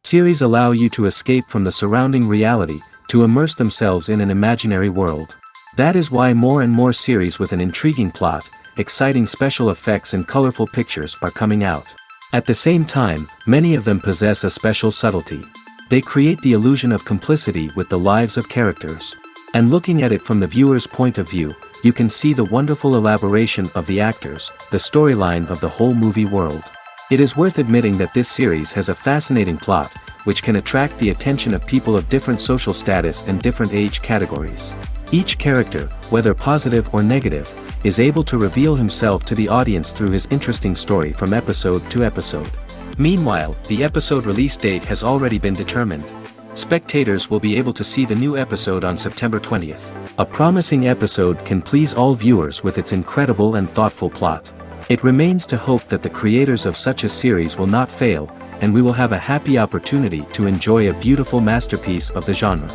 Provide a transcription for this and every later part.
Series allow you to escape from the surrounding reality, to immerse themselves in an imaginary world. That is why more and more series with an intriguing plot, exciting special effects and colorful pictures are coming out. At the same time, many of them possess a special subtlety. They create the illusion of complicity with the lives of characters. And looking at it from the viewer's point of view, you can see the wonderful elaboration of the actors, the storyline of the whole movie world. It is worth admitting that this series has a fascinating plot, which can attract the attention of people of different social status and different age categories. Each character, whether positive or negative, is able to reveal himself to the audience through his interesting story from episode to episode. Meanwhile, the episode release date has already been determined. Spectators will be able to see the new episode on September 20th. A promising episode can please all viewers with its incredible and thoughtful plot. It remains to hope that the creators of such a series will not fail, and we will have a happy opportunity to enjoy a beautiful masterpiece of the genre.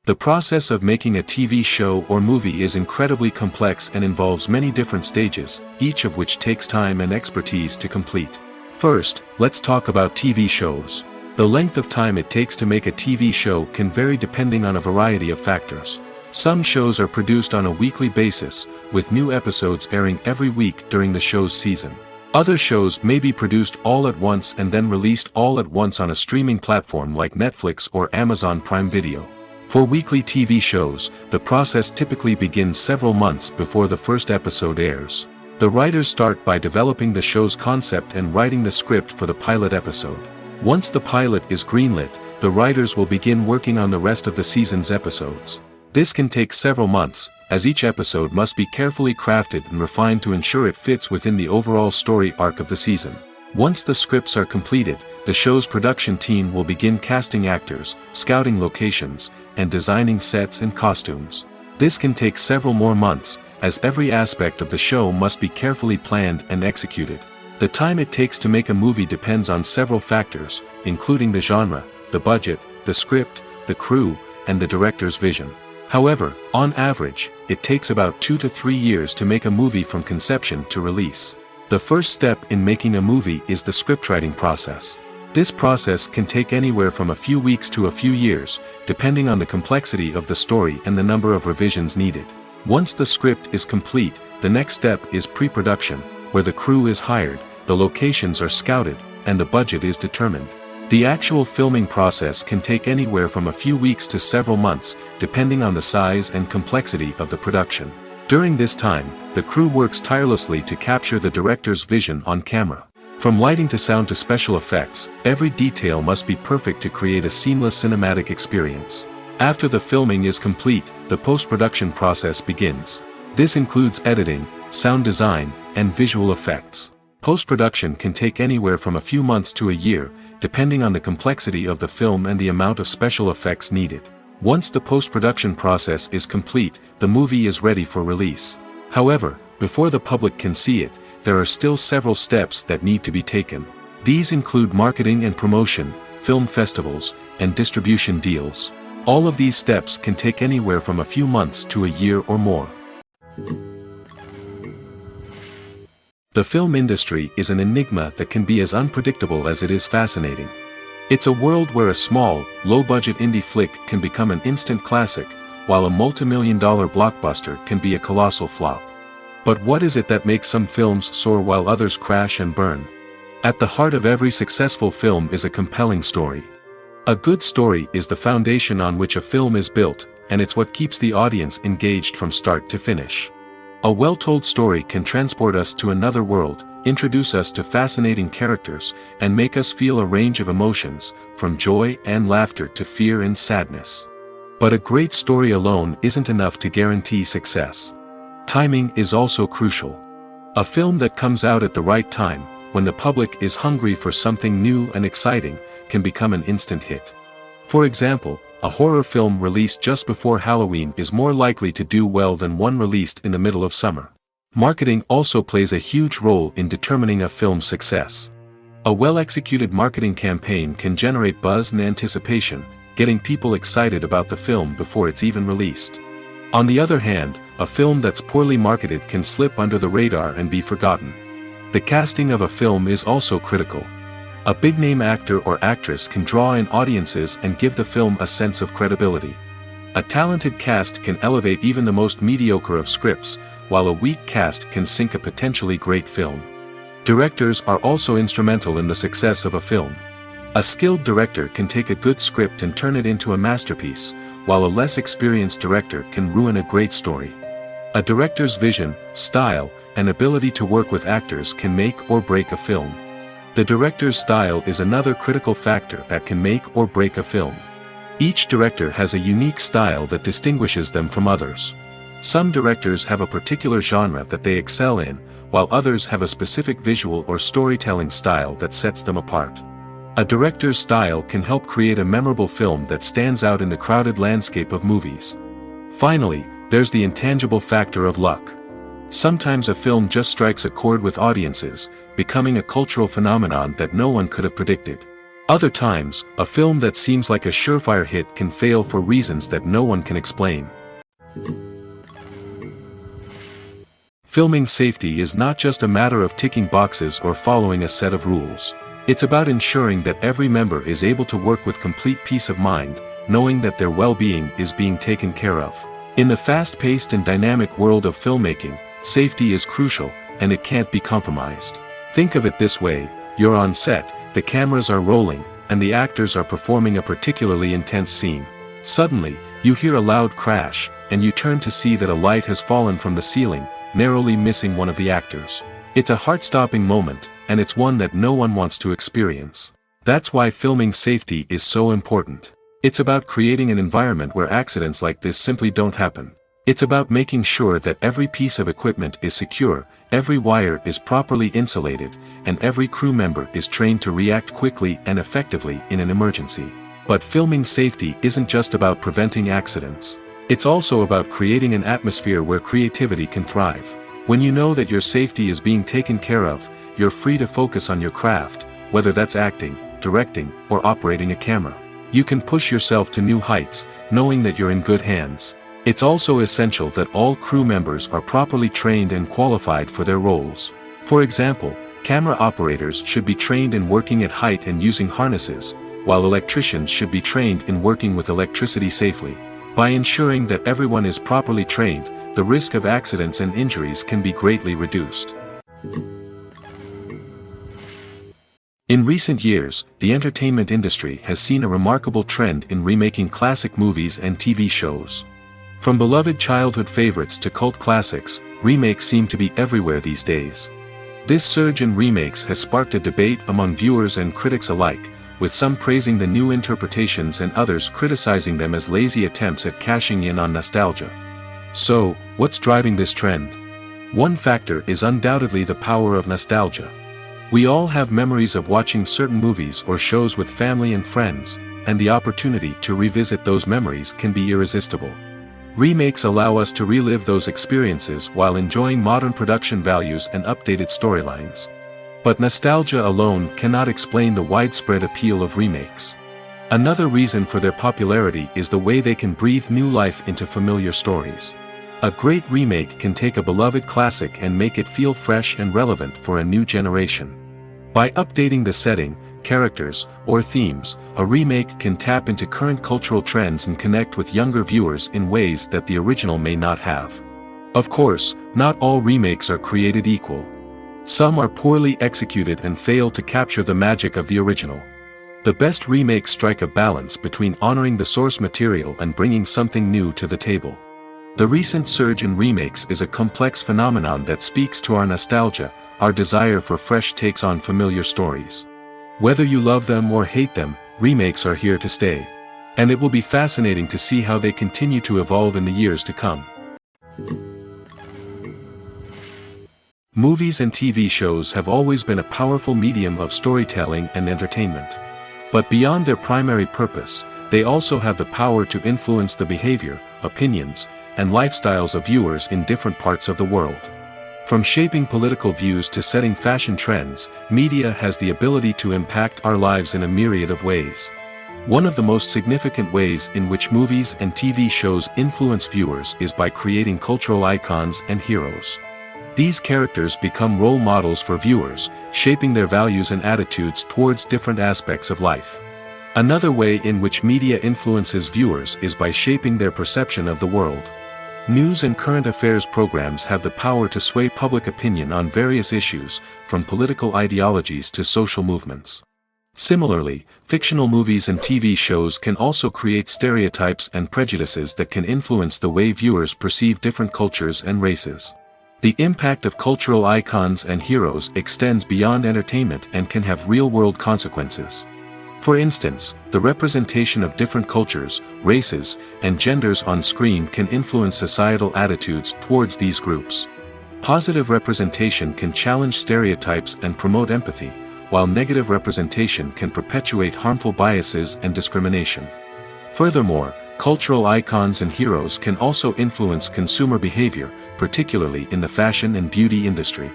The process of making a TV show or movie is incredibly complex and involves many different stages, each of which takes time and expertise to complete. First, let's talk about TV shows. The length of time it takes to make a TV show can vary depending on a variety of factors. Some shows are produced on a weekly basis, with new episodes airing every week during the show's season. Other shows may be produced all at once and then released all at once on a streaming platform like Netflix or Amazon Prime Video. For weekly TV shows, the process typically begins several months before the first episode airs. The writers start by developing the show's concept and writing the script for the pilot episode. Once the pilot is greenlit, the writers will begin working on the rest of the season's episodes. This can take several months, as each episode must be carefully crafted and refined to ensure it fits within the overall story arc of the season. Once the scripts are completed, the show's production team will begin casting actors, scouting locations, and designing sets and costumes. This can take several more months, as every aspect of the show must be carefully planned and executed. The time it takes to make a movie depends on several factors, including the genre, the budget, the script, the crew, and the director's vision. However, on average, it takes about 2 to 3 years to make a movie from conception to release. The first step in making a movie is the scriptwriting process. This process can take anywhere from a few weeks to a few years, depending on the complexity of the story and the number of revisions needed. Once the script is complete, the next step is pre-production, where the crew is hired, the locations are scouted, and the budget is determined. The actual filming process can take anywhere from a few weeks to several months, depending on the size and complexity of the production. During this time, the crew works tirelessly to capture the director's vision on camera. From lighting to sound to special effects, every detail must be perfect to create a seamless cinematic experience. After the filming is complete, the post-production process begins. This includes editing, sound design, and visual effects. Post-production can take anywhere from a few months to a year, depending on the complexity of the film and the amount of special effects needed. Once the post-production process is complete, the movie is ready for release. However, before the public can see it, there are still several steps that need to be taken. These include marketing and promotion, film festivals, and distribution deals. All of these steps can take anywhere from a few months to a year or more. The film industry is an enigma that can be as unpredictable as it is fascinating. It's a world where a small, low-budget indie flick can become an instant classic, while a multi-million-dollar blockbuster can be a colossal flop. But what is it that makes some films soar while others crash and burn? At the heart of every successful film is a compelling story. A good story is the foundation on which a film is built, and it's what keeps the audience engaged from start to finish. A well-told story can transport us to another world, introduce us to fascinating characters, and make us feel a range of emotions, from joy and laughter to fear and sadness. But a great story alone isn't enough to guarantee success. Timing is also crucial. A film that comes out at the right time, when the public is hungry for something new and exciting, can become an instant hit. For example, a horror film released just before Halloween is more likely to do well than one released in the middle of summer. Marketing also plays a huge role in determining a film's success. A well-executed marketing campaign can generate buzz and anticipation, getting people excited about the film before it's even released. On the other hand, a film that's poorly marketed can slip under the radar and be forgotten. The casting of a film is also critical. A big-name actor or actress can draw in audiences and give the film a sense of credibility. A talented cast can elevate even the most mediocre of scripts, while a weak cast can sink a potentially great film. Directors are also instrumental in the success of a film. A skilled director can take a good script and turn it into a masterpiece, while a less experienced director can ruin a great story. A director's vision, style, and ability to work with actors can make or break a film. The director's style is another critical factor that can make or break a film. Each director has a unique style that distinguishes them from others. Some directors have a particular genre that they excel in, while others have a specific visual or storytelling style that sets them apart. A director's style can help create a memorable film that stands out in the crowded landscape of movies. Finally, there's the intangible factor of luck. Sometimes a film just strikes a chord with audiences, becoming a cultural phenomenon that no one could have predicted. Other times, a film that seems like a surefire hit can fail for reasons that no one can explain. Filming safety is not just a matter of ticking boxes or following a set of rules. It's about ensuring that every member is able to work with complete peace of mind, knowing that their well-being is being taken care of. In the fast-paced and dynamic world of filmmaking, safety is crucial, and it can't be compromised. Think of it this way: you're on set, the cameras are rolling, and the actors are performing a particularly intense scene. Suddenly, you hear a loud crash, and you turn to see that a light has fallen from the ceiling, narrowly missing one of the actors. It's a heart-stopping moment, and it's one that no one wants to experience. That's why filming safety is so important. It's about creating an environment where accidents like this simply don't happen. It's about making sure that every piece of equipment is secure, every wire is properly insulated, and every crew member is trained to react quickly and effectively in an emergency. But filming safety isn't just about preventing accidents. It's also about creating an atmosphere where creativity can thrive. When you know that your safety is being taken care of, you're free to focus on your craft, whether that's acting, directing, or operating a camera. You can push yourself to new heights, knowing that you're in good hands. It's also essential that all crew members are properly trained and qualified for their roles. For example, camera operators should be trained in working at height and using harnesses, while electricians should be trained in working with electricity safely. By ensuring that everyone is properly trained, the risk of accidents and injuries can be greatly reduced. In recent years, the entertainment industry has seen a remarkable trend in remaking classic movies and TV shows. From beloved childhood favorites to cult classics, remakes seem to be everywhere these days. This surge in remakes has sparked a debate among viewers and critics alike, with some praising the new interpretations and others criticizing them as lazy attempts at cashing in on nostalgia. So, what's driving this trend? One factor is undoubtedly the power of nostalgia. We all have memories of watching certain movies or shows with family and friends, and the opportunity to revisit those memories can be irresistible. Remakes allow us to relive those experiences while enjoying modern production values and updated storylines. But nostalgia alone cannot explain the widespread appeal of remakes. Another reason for their popularity is the way they can breathe new life into familiar stories. A great remake can take a beloved classic and make it feel fresh and relevant for a new generation. By updating the setting, characters, or themes, a remake can tap into current cultural trends and connect with younger viewers in ways that the original may not have. Of course, not all remakes are created equal. Some are poorly executed and fail to capture the magic of the original. The best remakes strike a balance between honoring the source material and bringing something new to the table. The recent surge in remakes is a complex phenomenon that speaks to our nostalgia, our desire for fresh takes on familiar stories. Whether you love them or hate them, remakes are here to stay. And it will be fascinating to see how they continue to evolve in the years to come. Movies and TV shows have always been a powerful medium of storytelling and entertainment. But beyond their primary purpose, they also have the power to influence the behavior, opinions, and lifestyles of viewers in different parts of the world. From shaping political views to setting fashion trends, media has the ability to impact our lives in a myriad of ways. One of the most significant ways in which movies and TV shows influence viewers is by creating cultural icons and heroes. These characters become role models for viewers, shaping their values and attitudes towards different aspects of life. Another way in which media influences viewers is by shaping their perception of the world. News and current affairs programs have the power to sway public opinion on various issues, from political ideologies to social movements. Similarly, fictional movies and TV shows can also create stereotypes and prejudices that can influence the way viewers perceive different cultures and races. The impact of cultural icons and heroes extends beyond entertainment and can have real-world consequences. For instance, the representation of different cultures, races, and genders on screen can influence societal attitudes towards these groups. Positive representation can challenge stereotypes and promote empathy, while negative representation can perpetuate harmful biases and discrimination. Furthermore, cultural icons and heroes can also influence consumer behavior, particularly in the fashion and beauty industry.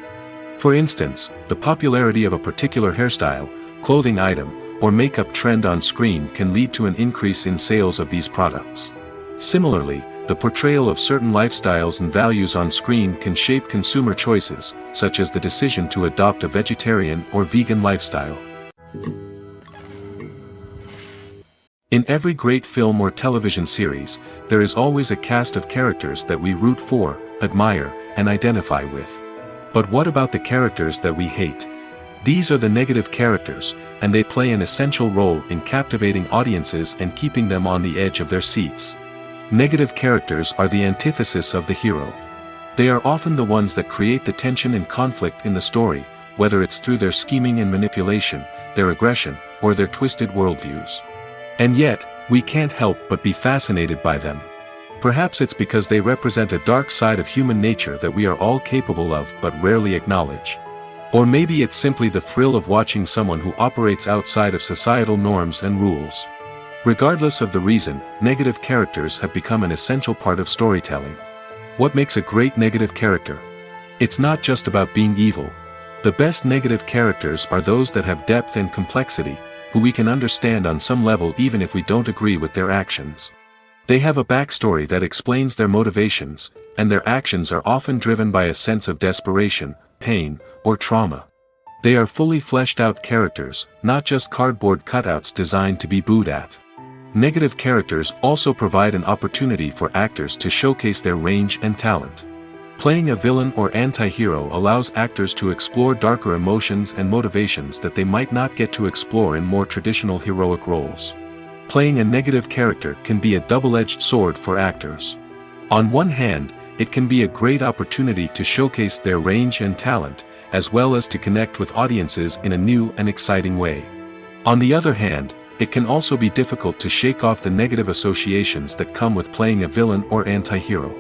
For instance, the popularity of a particular hairstyle, clothing item, or makeup trend on screen can lead to an increase in sales of these products. Similarly, the portrayal of certain lifestyles and values on screen can shape consumer choices, such as the decision to adopt a vegetarian or vegan lifestyle. In every great film or television series, there is always a cast of characters that we root for, admire, and identify with. But what about the characters that we hate? These are the negative characters, and they play an essential role in captivating audiences and keeping them on the edge of their seats. Negative characters are the antithesis of the hero. They are often the ones that create the tension and conflict in the story, whether it's through their scheming and manipulation, their aggression, or their twisted worldviews. And yet, we can't help but be fascinated by them. Perhaps it's because they represent a dark side of human nature that we are all capable of but rarely acknowledge. Or maybe it's simply the thrill of watching someone who operates outside of societal norms and rules. Regardless of the reason, negative characters have become an essential part of storytelling. What makes a great negative character? It's not just about being evil. The best negative characters are those that have depth and complexity, who we can understand on some level even if we don't agree with their actions. They have a backstory that explains their motivations, and their actions are often driven by a sense of desperation, pain, or trauma. They are fully fleshed out characters, not just cardboard cutouts designed to be booed at. Negative characters also provide an opportunity for actors to showcase their range and talent. Playing a villain or anti-hero allows actors to explore darker emotions and motivations that they might not get to explore in more traditional heroic roles. Playing a negative character can be a double-edged sword for actors. On one hand, it can be a great opportunity to showcase their range and talent, as well as to connect with audiences in a new and exciting way. On the other hand, it can also be difficult to shake off the negative associations that come with playing a villain or anti-hero.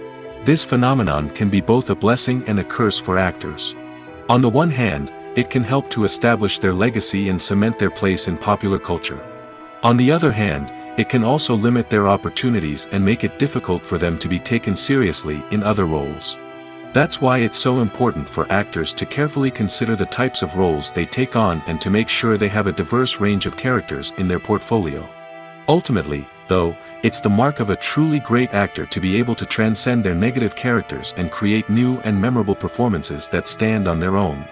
This phenomenon can be both a blessing and a curse for actors. On the one hand, it can help to establish their legacy and cement their place in popular culture. On the other hand, it can also limit their opportunities and make it difficult for them to be taken seriously in other roles. That's why it's so important for actors to carefully consider the types of roles they take on and to make sure they have a diverse range of characters in their portfolio. Ultimately, though, it's the mark of a truly great actor to be able to transcend their negative characters and create new and memorable performances that stand on their own.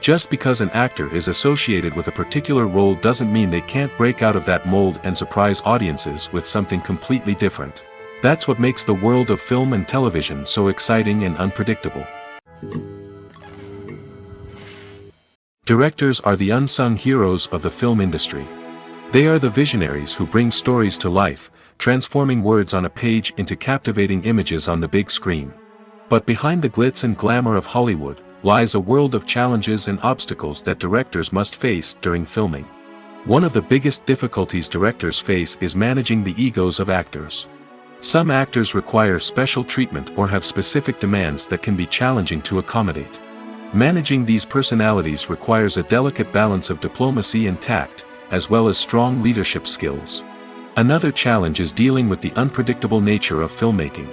Just because an actor is associated with a particular role doesn't mean they can't break out of that mold and surprise audiences with something completely different. That's what makes the world of film and television so exciting and unpredictable. Directors are the unsung heroes of the film industry. They are the visionaries who bring stories to life, transforming words on a page into captivating images on the big screen. But behind the glitz and glamour of Hollywood lies a world of challenges and obstacles that directors must face during filming. One of the biggest difficulties directors face is managing the egos of actors. Some actors require special treatment or have specific demands that can be challenging to accommodate. Managing these personalities requires a delicate balance of diplomacy and tact, as well as strong leadership skills. Another challenge is dealing with the unpredictable nature of filmmaking.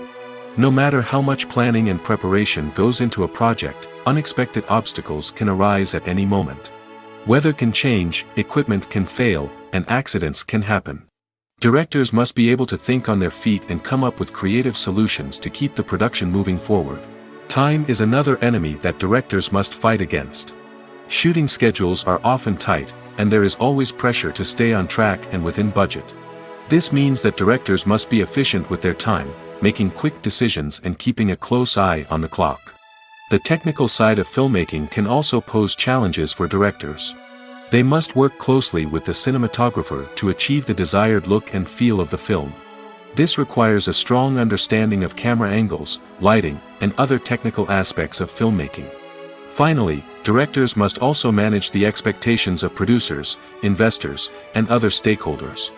No matter how much planning and preparation goes into a project, unexpected obstacles can arise at any moment. Weather can change, equipment can fail, and accidents can happen. Directors must be able to think on their feet and come up with creative solutions to keep the production moving forward. Time is another enemy that directors must fight against. Shooting schedules are often tight, and there is always pressure to stay on track and within budget. This means that directors must be efficient with their time, making quick decisions and keeping a close eye on the clock. The technical side of filmmaking can also pose challenges for directors. They must work closely with the cinematographer to achieve the desired look and feel of the film. This requires a strong understanding of camera angles, lighting, and other technical aspects of filmmaking. Finally, directors must also manage the expectations of producers, investors, and other stakeholders.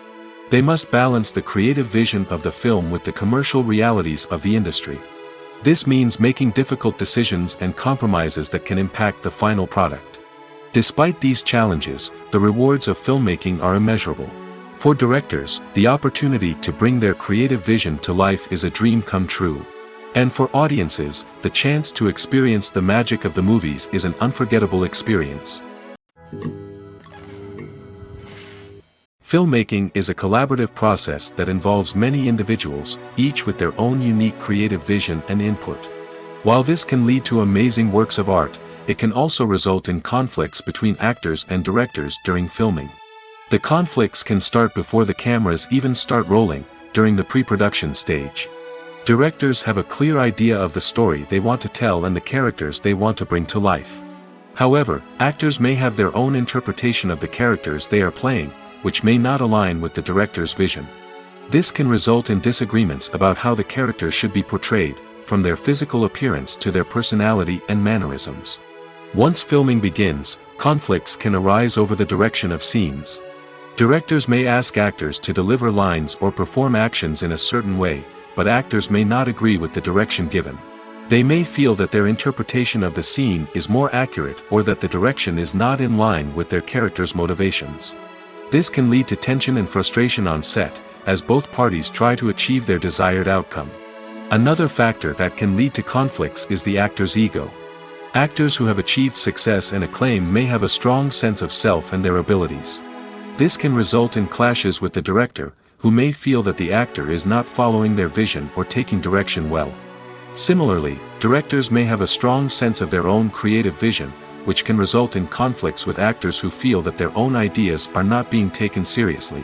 They must balance the creative vision of the film with the commercial realities of the industry. This means making difficult decisions and compromises that can impact the final product. Despite these challenges, the rewards of filmmaking are immeasurable. For directors, the opportunity to bring their creative vision to life is a dream come true. And for audiences, the chance to experience the magic of the movies is an unforgettable experience. Filmmaking is a collaborative process that involves many individuals, each with their own unique creative vision and input. While this can lead to amazing works of art, it can also result in conflicts between actors and directors during filming. The conflicts can start before the cameras even start rolling, during the pre-production stage. Directors have a clear idea of the story they want to tell and the characters they want to bring to life. However, actors may have their own interpretation of the characters they are playing, which may not align with the director's vision. This can result in disagreements about how the characters should be portrayed, from their physical appearance to their personality and mannerisms. Once filming begins, conflicts can arise over the direction of scenes. Directors may ask actors to deliver lines or perform actions in a certain way, but actors may not agree with the direction given. They may feel that their interpretation of the scene is more accurate or that the direction is not in line with their character's motivations. This can lead to tension and frustration on set, as both parties try to achieve their desired outcome. Another factor that can lead to conflicts is the actor's ego. Actors who have achieved success and acclaim may have a strong sense of self and their abilities. This can result in clashes with the director, who may feel that the actor is not following their vision or taking direction well. Similarly, directors may have a strong sense of their own creative vision, which can result in conflicts with actors who feel that their own ideas are not being taken seriously.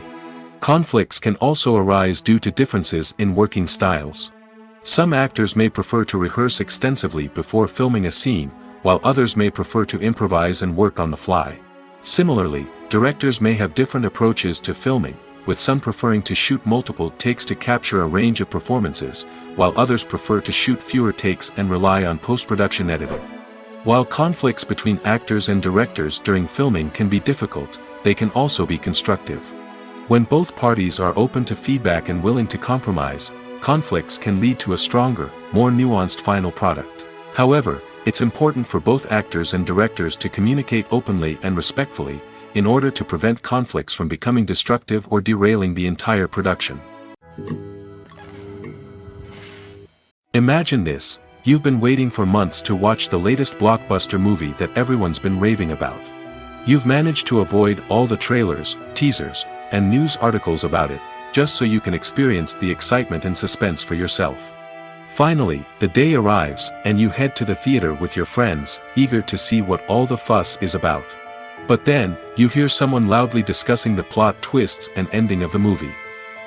Conflicts can also arise due to differences in working styles. Some actors may prefer to rehearse extensively before filming a scene, while others may prefer to improvise and work on the fly. Similarly, directors may have different approaches to filming, with some preferring to shoot multiple takes to capture a range of performances, while others prefer to shoot fewer takes and rely on post-production editing. While conflicts between actors and directors during filming can be difficult, they can also be constructive. When both parties are open to feedback and willing to compromise, conflicts can lead to a stronger, more nuanced final product. However, it's important for both actors and directors to communicate openly and respectfully, in order to prevent conflicts from becoming destructive or derailing the entire production. Imagine this: you've been waiting for months to watch the latest blockbuster movie that everyone's been raving about. You've managed to avoid all the trailers, teasers, and news articles about it, just so you can experience the excitement and suspense for yourself. Finally, the day arrives, and you head to the theater with your friends, eager to see what all the fuss is about. But then, you hear someone loudly discussing the plot twists and ending of the movie.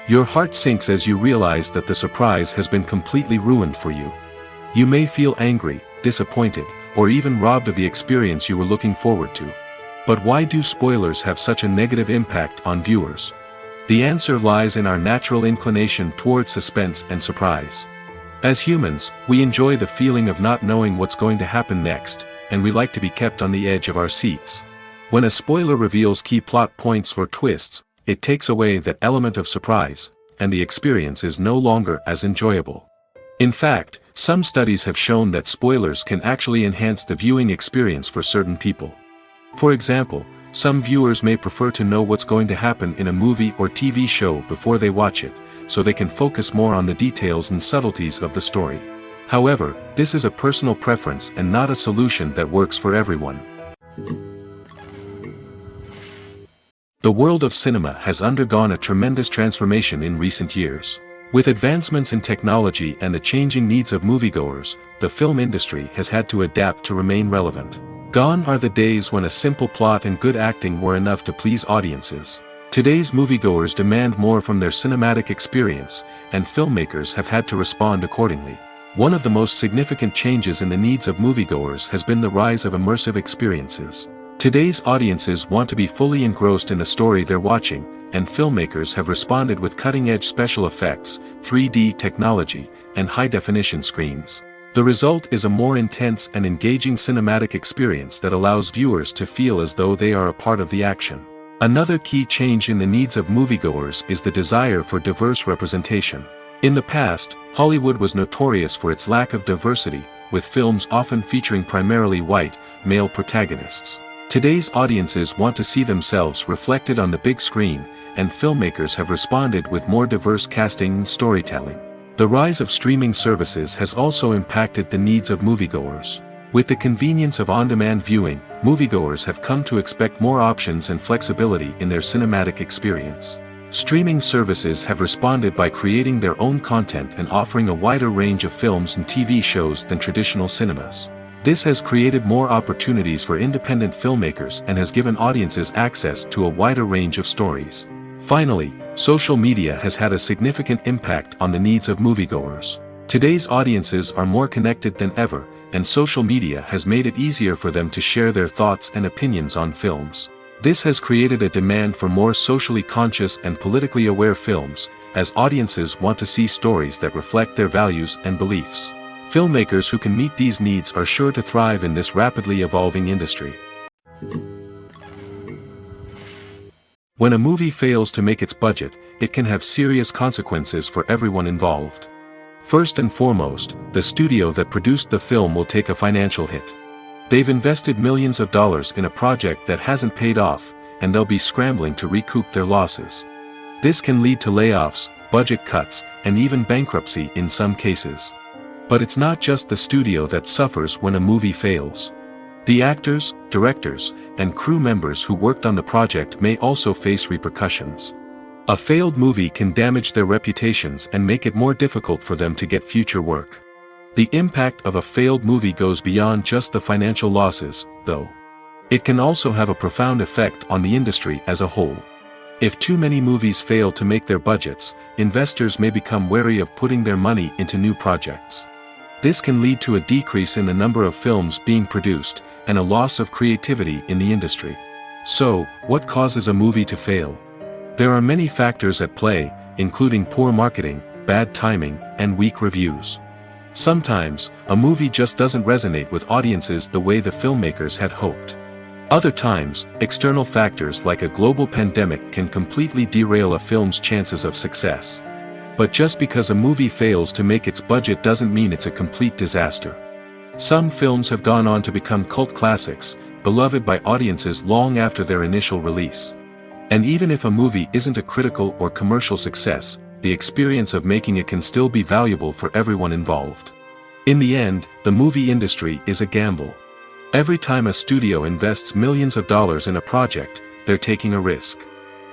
Your heart sinks as you realize that the surprise has been completely ruined for you. You may feel angry, disappointed, or even robbed of the experience you were looking forward to. But why do spoilers have such a negative impact on viewers? The answer lies in our natural inclination toward suspense and surprise. As humans, we enjoy the feeling of not knowing what's going to happen next, and we like to be kept on the edge of our seats. When a spoiler reveals key plot points or twists, it takes away that element of surprise, and the experience is no longer as enjoyable. In fact, some studies have shown that spoilers can actually enhance the viewing experience for certain people. For example, some viewers may prefer to know what's going to happen in a movie or TV show before they watch it, so they can focus more on the details and subtleties of the story. However, this is a personal preference and not a solution that works for everyone. The world of cinema has undergone a tremendous transformation in recent years. With advancements in technology and the changing needs of moviegoers, the film industry has had to adapt to remain relevant. Gone are the days when a simple plot and good acting were enough to please audiences. Today's moviegoers demand more from their cinematic experience, and filmmakers have had to respond accordingly. One of the most significant changes in the needs of moviegoers has been the rise of immersive experiences. Today's audiences want to be fully engrossed in the story they're watching, and filmmakers have responded with cutting-edge special effects, 3D technology, and high-definition screens. The result is a more intense and engaging cinematic experience that allows viewers to feel as though they are a part of the action. Another key change in the needs of moviegoers is the desire for diverse representation. In the past, Hollywood was notorious for its lack of diversity, with films often featuring primarily white, male protagonists. Today's audiences want to see themselves reflected on the big screen, and filmmakers have responded with more diverse casting and storytelling. The rise of streaming services has also impacted the needs of moviegoers. With the convenience of on-demand viewing, moviegoers have come to expect more options and flexibility in their cinematic experience. Streaming services have responded by creating their own content and offering a wider range of films and TV shows than traditional cinemas. This has created more opportunities for independent filmmakers and has given audiences access to a wider range of stories. Finally, social media has had a significant impact on the needs of moviegoers. Today's audiences are more connected than ever, and social media has made it easier for them to share their thoughts and opinions on films. This has created a demand for more socially conscious and politically aware films, as audiences want to see stories that reflect their values and beliefs. Filmmakers who can meet these needs are sure to thrive in this rapidly evolving industry. When a movie fails to make its budget, it can have serious consequences for everyone involved. First and foremost, the studio that produced the film will take a financial hit. They've invested millions of dollars in a project that hasn't paid off, and they'll be scrambling to recoup their losses. This can lead to layoffs, budget cuts, and even bankruptcy in some cases. But it's not just the studio that suffers when a movie fails. The actors, directors, and crew members who worked on the project may also face repercussions. A failed movie can damage their reputations and make it more difficult for them to get future work. The impact of a failed movie goes beyond just the financial losses, though. It can also have a profound effect on the industry as a whole. If too many movies fail to make their budgets, investors may become wary of putting their money into new projects. This can lead to a decrease in the number of films being produced, and a loss of creativity in the industry. So, what causes a movie to fail? There are many factors at play, including poor marketing, bad timing, and weak reviews. Sometimes, a movie just doesn't resonate with audiences the way the filmmakers had hoped. Other times, external factors like a global pandemic can completely derail a film's chances of success. But just because a movie fails to make its budget doesn't mean it's a complete disaster. Some films have gone on to become cult classics, beloved by audiences long after their initial release. And even if a movie isn't a critical or commercial success, the experience of making it can still be valuable for everyone involved. In the end, the movie industry is a gamble. Every time a studio invests millions of dollars in a project, they're taking a risk.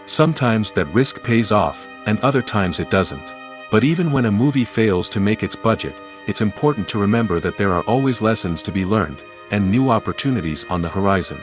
Sometimes that risk pays off, and other times it doesn't. But even when a movie fails to make its budget, it's important to remember that there are always lessons to be learned, and new opportunities on the horizon.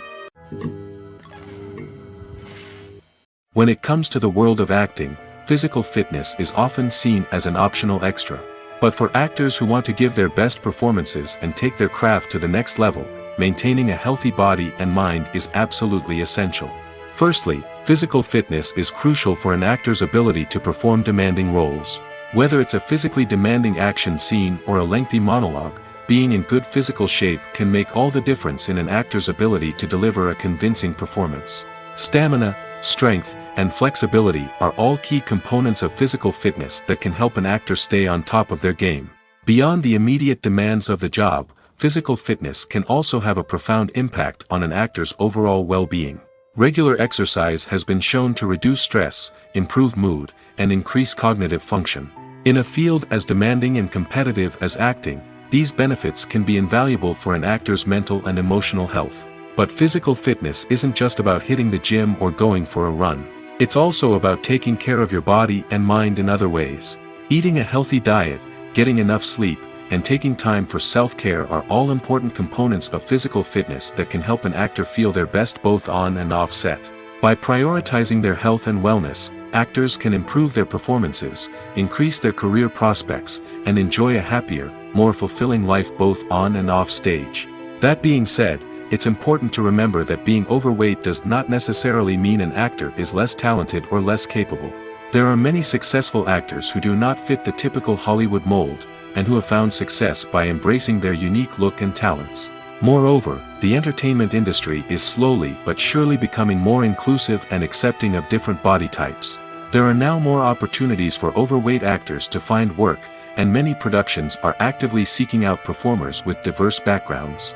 When it comes to the world of acting, physical fitness is often seen as an optional extra. But for actors who want to give their best performances and take their craft to the next level, maintaining a healthy body and mind is absolutely essential. Firstly, physical fitness is crucial for an actor's ability to perform demanding roles. Whether it's a physically demanding action scene or a lengthy monologue, being in good physical shape can make all the difference in an actor's ability to deliver a convincing performance. Stamina, strength, and flexibility are all key components of physical fitness that can help an actor stay on top of their game. Beyond the immediate demands of the job, physical fitness can also have a profound impact on an actor's overall well-being. Regular exercise has been shown to reduce stress, improve mood, and increase cognitive function. In a field as demanding and competitive as acting, these benefits can be invaluable for an actor's mental and emotional health. But physical fitness isn't just about hitting the gym or going for a run. It's also about taking care of your body and mind in other ways. Eating a healthy diet, getting enough sleep, and taking time for self-care are all important components of physical fitness that can help an actor feel their best both on and off set. By prioritizing their health and wellness, actors can improve their performances, increase their career prospects, and enjoy a happier, more fulfilling life both on and off stage. That being said, it's important to remember that being overweight does not necessarily mean an actor is less talented or less capable. There are many successful actors who do not fit the typical Hollywood mold, and who have found success by embracing their unique look and talents. Moreover, the entertainment industry is slowly but surely becoming more inclusive and accepting of different body types. There are now more opportunities for overweight actors to find work, and many productions are actively seeking out performers with diverse backgrounds.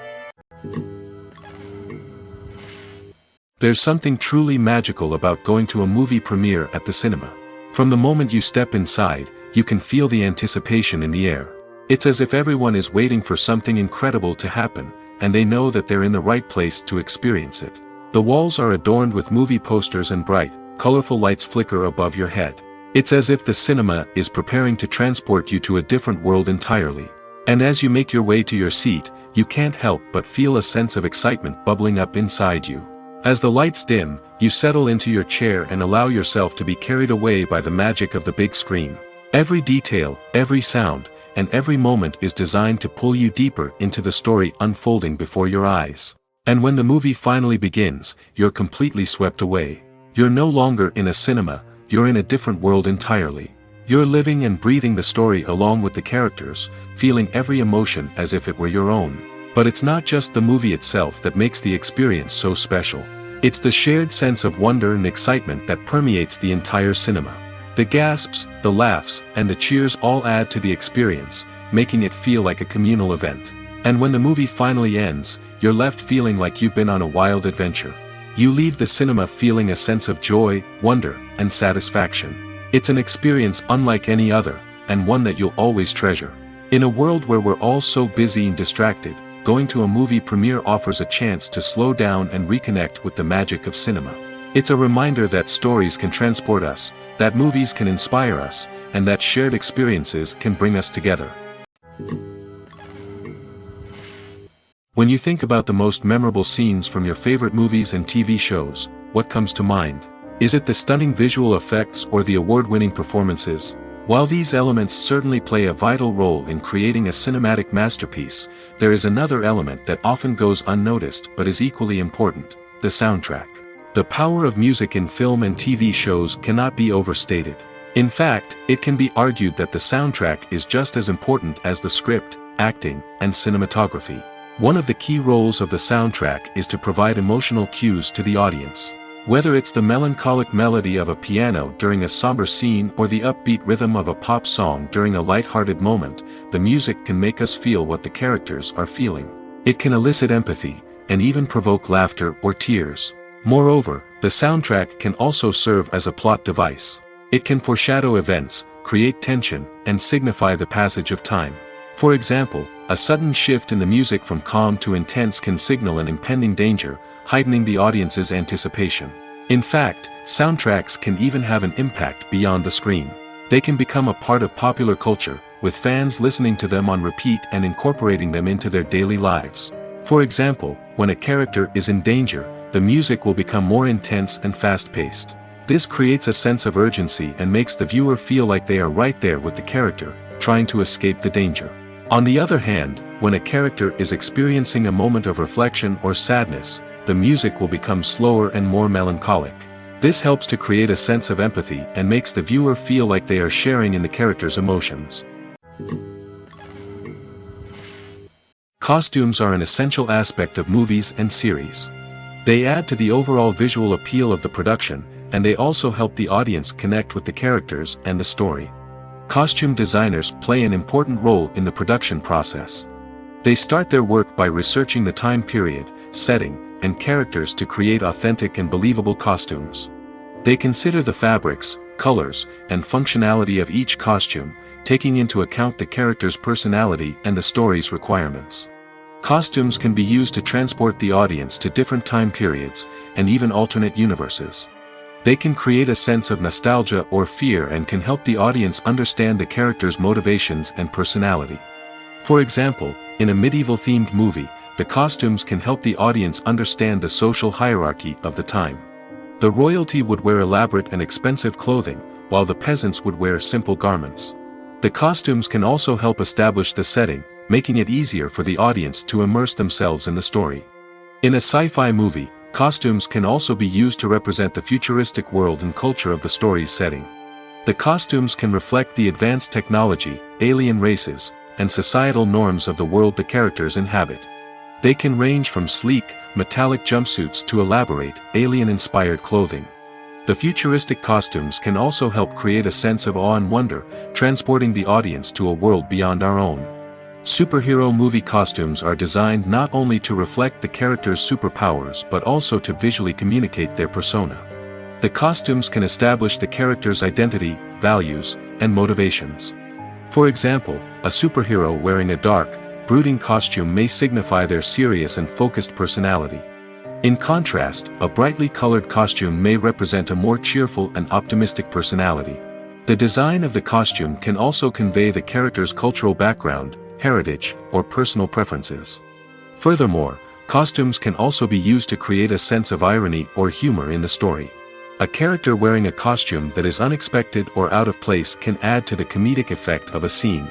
There's something truly magical about going to a movie premiere at the cinema. From the moment you step inside, you can feel the anticipation in the air. It's as if everyone is waiting for something incredible to happen, and they know that they're in the right place to experience it. The walls are adorned with movie posters and bright, colorful lights flicker above your head. It's as if the cinema is preparing to transport you to a different world entirely. And as you make your way to your seat, you can't help but feel a sense of excitement bubbling up inside you. As the lights dim, you settle into your chair and allow yourself to be carried away by the magic of the big screen. Every detail, every sound, and every moment is designed to pull you deeper into the story unfolding before your eyes. And when the movie finally begins, you're completely swept away. You're no longer in a cinema, you're in a different world entirely. You're living and breathing the story along with the characters, feeling every emotion as if it were your own. But it's not just the movie itself that makes the experience so special. It's the shared sense of wonder and excitement that permeates the entire cinema. The gasps, the laughs, and the cheers all add to the experience, making it feel like a communal event. And when the movie finally ends, you're left feeling like you've been on a wild adventure. You leave the cinema feeling a sense of joy, wonder, and satisfaction. It's an experience unlike any other, and one that you'll always treasure. In a world where we're all so busy and distracted, going to a movie premiere offers a chance to slow down and reconnect with the magic of cinema. It's a reminder that stories can transport us, that movies can inspire us, and that shared experiences can bring us together. When you think about the most memorable scenes from your favorite movies and TV shows, what comes to mind? Is it the stunning visual effects or the award-winning performances? While these elements certainly play a vital role in creating a cinematic masterpiece, there is another element that often goes unnoticed but is equally important: the soundtrack. The power of music in film and TV shows cannot be overstated. In fact, it can be argued that the soundtrack is just as important as the script, acting, and cinematography. One of the key roles of the soundtrack is to provide emotional cues to the audience. Whether it's the melancholic melody of a piano during a somber scene or the upbeat rhythm of a pop song during a light-hearted moment, the music can make us feel what the characters are feeling. It can elicit empathy, and even provoke laughter or tears. Moreover, the soundtrack can also serve as a plot device. It can foreshadow events, create tension, and signify the passage of time. For example, a sudden shift in the music from calm to intense can signal an impending danger, heightening the audience's anticipation. In fact, soundtracks can even have an impact beyond the screen. They can become a part of popular culture, with fans listening to them on repeat and incorporating them into their daily lives. For example, when a character is in danger, the music will become more intense and fast-paced. This creates a sense of urgency and makes the viewer feel like they are right there with the character, trying to escape the danger. On the other hand, when a character is experiencing a moment of reflection or sadness, the music will become slower and more melancholic. This helps to create a sense of empathy and makes the viewer feel like they are sharing in the character's emotions. Costumes are an essential aspect of movies and series. They add to the overall visual appeal of the production, and they also help the audience connect with the characters and the story. Costume designers play an important role in the production process. They start their work by researching the time period, setting, and characters to create authentic and believable costumes. They consider the fabrics, colors, and functionality of each costume, taking into account the character's personality and the story's requirements. Costumes can be used to transport the audience to different time periods, and even alternate universes. They can create a sense of nostalgia or fear and can help the audience understand the character's motivations and personality. For example, in a medieval-themed movie, the costumes can help the audience understand the social hierarchy of the time. The royalty would wear elaborate and expensive clothing, while the peasants would wear simple garments. The costumes can also help establish the setting, making it easier for the audience to immerse themselves in the story. In a sci-fi movie, costumes can also be used to represent the futuristic world and culture of the story's setting. The costumes can reflect the advanced technology, alien races, and societal norms of the world the characters inhabit. They can range from sleek, metallic jumpsuits to elaborate, alien-inspired clothing. The futuristic costumes can also help create a sense of awe and wonder, transporting the audience to a world beyond our own. Superhero movie costumes are designed not only to reflect the character's superpowers but also to visually communicate their persona. The costumes can establish the character's identity, values, and motivations. For example, a superhero wearing a dark, brooding costume may signify their serious and focused personality. In contrast, a brightly colored costume may represent a more cheerful and optimistic personality. The design of the costume can also convey the character's cultural background, heritage, or personal preferences. Furthermore, costumes can also be used to create a sense of irony or humor in the story. A character wearing a costume that is unexpected or out of place can add to the comedic effect of a scene.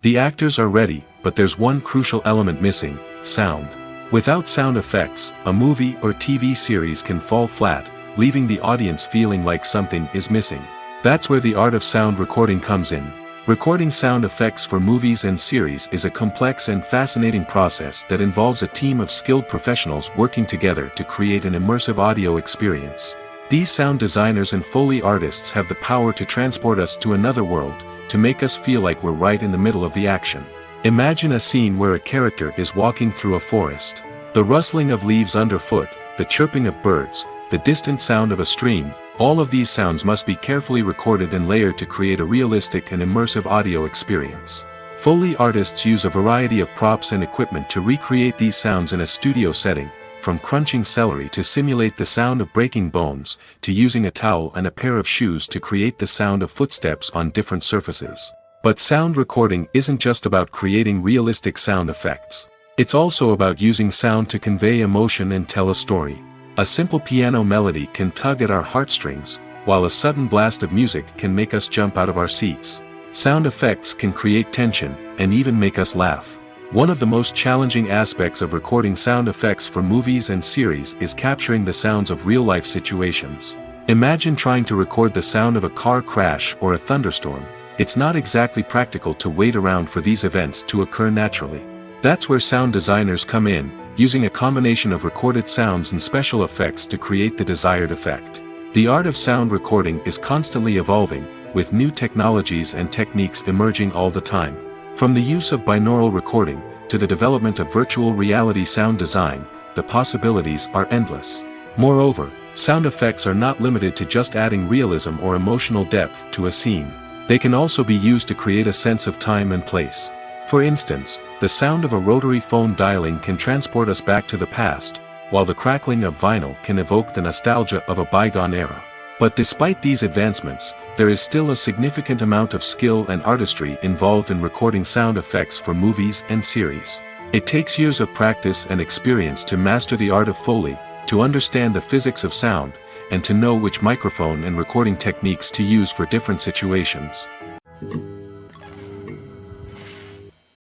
The actors are ready, but there's one crucial element missing: sound. Without sound effects, a movie or TV series can fall flat, leaving the audience feeling like something is missing. That's where the art of sound recording comes in. Recording sound effects for movies and series is a complex and fascinating process that involves a team of skilled professionals working together to create an immersive audio experience. These sound designers and Foley artists have the power to transport us to another world, to make us feel like we're right in the middle of the action. Imagine a scene where a character is walking through a forest. The rustling of leaves underfoot, the chirping of birds, the distant sound of a stream, all of these sounds must be carefully recorded and layered to create a realistic and immersive audio experience. Foley artists use a variety of props and equipment to recreate these sounds in a studio setting, from crunching celery to simulate the sound of breaking bones, to using a towel and a pair of shoes to create the sound of footsteps on different surfaces. But sound recording isn't just about creating realistic sound effects. It's also about using sound to convey emotion and tell a story. A simple piano melody can tug at our heartstrings, while a sudden blast of music can make us jump out of our seats. Sound effects can create tension, and even make us laugh. One of the most challenging aspects of recording sound effects for movies and series is capturing the sounds of real-life situations. Imagine trying to record the sound of a car crash or a thunderstorm. It's not exactly practical to wait around for these events to occur naturally. That's where sound designers come in, using a combination of recorded sounds and special effects to create the desired effect. The art of sound recording is constantly evolving, with new technologies and techniques emerging all the time. From the use of binaural recording, to the development of virtual reality sound design, the possibilities are endless. Moreover, sound effects are not limited to just adding realism or emotional depth to a scene. They can also be used to create a sense of time and place. For instance, the sound of a rotary phone dialing can transport us back to the past, while the crackling of vinyl can evoke the nostalgia of a bygone era. But despite these advancements, there is still a significant amount of skill and artistry involved in recording sound effects for movies and series. It takes years of practice and experience to master the art of Foley, to understand the physics of sound, and to know which microphone and recording techniques to use for different situations.